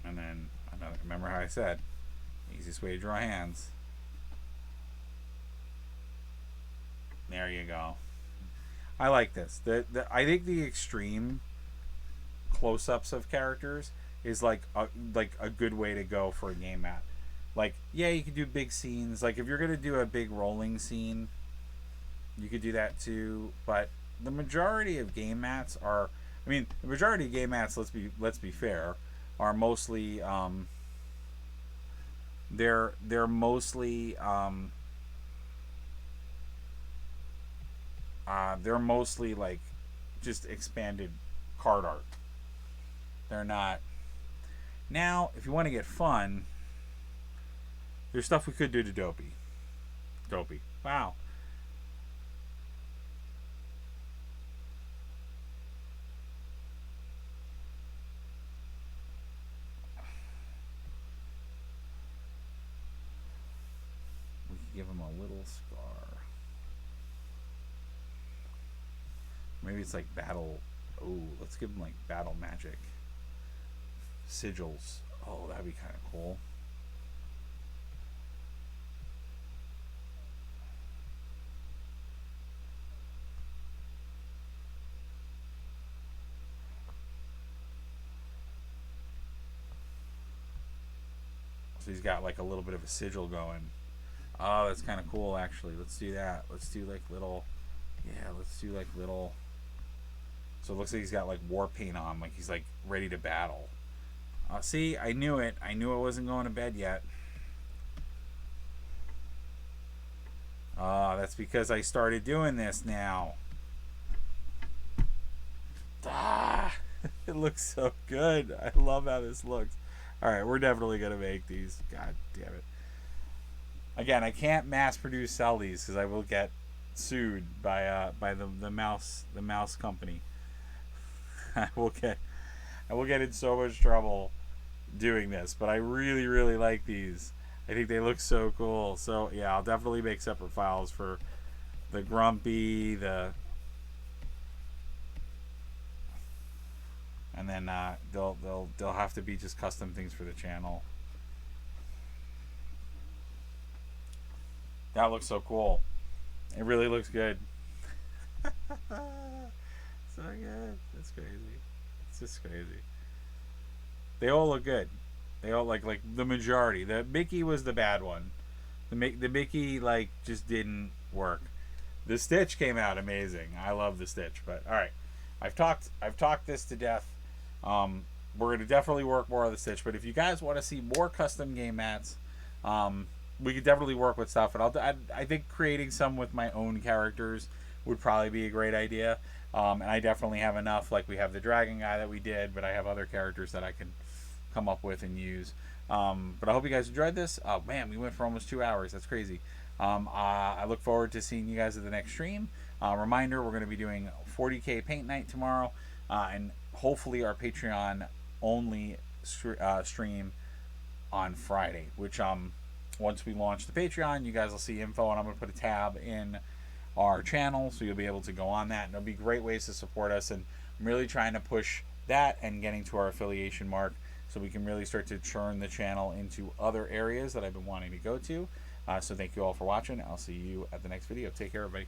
And then remember how I said, easiest way to draw hands. There you go. I like this. I think the extreme close-ups of characters is like a good way to go for a game mat. Like, yeah, you could do big scenes. Like if you're gonna do a big rolling scene, you could do that too. But the majority of game mats are, the majority of game mats, let's be fair, are mostly they're mostly they're mostly like just expanded card art. They're not. Now, if you want to get fun, there's stuff we could do to Dopey. Dopey. Wow. We could give him a little scar. Maybe it's like battle. Oh, let's give him like battle magic sigils. Oh, that'd be kind of cool. So he's got like a little bit of a sigil going. Oh, that's kind of cool actually. Let's do that. Let's do like little. Yeah, let's do like little. So it looks like he's got like war paint on, like he's like ready to battle. See, I knew it. I knew I wasn't going to bed yet. That's because I started doing this now. It looks so good. I love how this looks. Alright, we're definitely going to make these. God damn it. Again, I can't mass produce sell these because I will get sued by the mouse company. I will get in so much trouble doing this, but I really, really like these. I think they look so cool. So yeah, I'll definitely make separate files for the Grumpy, and then they'll have to be just custom things for the channel. That looks so cool. It really looks good. So good. That's crazy. It's just crazy. They all look good. They all like the majority. The Mickey was the bad one. The Mickey like just didn't work. The Stitch came out amazing. I love the Stitch. But all right, I've talked this to death. We're gonna definitely work more on the Stitch. But if you guys want to see more custom game mats, we could definitely work with stuff. And I think creating some with my own characters would probably be a great idea. And I definitely have enough. Like we have the dragon guy that we did, but I have other characters that I can come up with and use. But I hope you guys enjoyed this. Oh man, we went for almost 2 hours. That's crazy. I look forward to seeing you guys at the next stream. Reminder, we're going to be doing 40K paint night tomorrow, and hopefully our Patreon only stream on Friday, which once we launch the Patreon, you guys will see info, and I'm going to put a tab in our channel, so you'll be able to go on that, and there'll be great ways to support us. And I'm really trying to push that and getting to our affiliation mark, so we can really start to churn the channel into other areas that I've been wanting to go to. So thank you all for watching. I'll see you at the next video. Take care, everybody.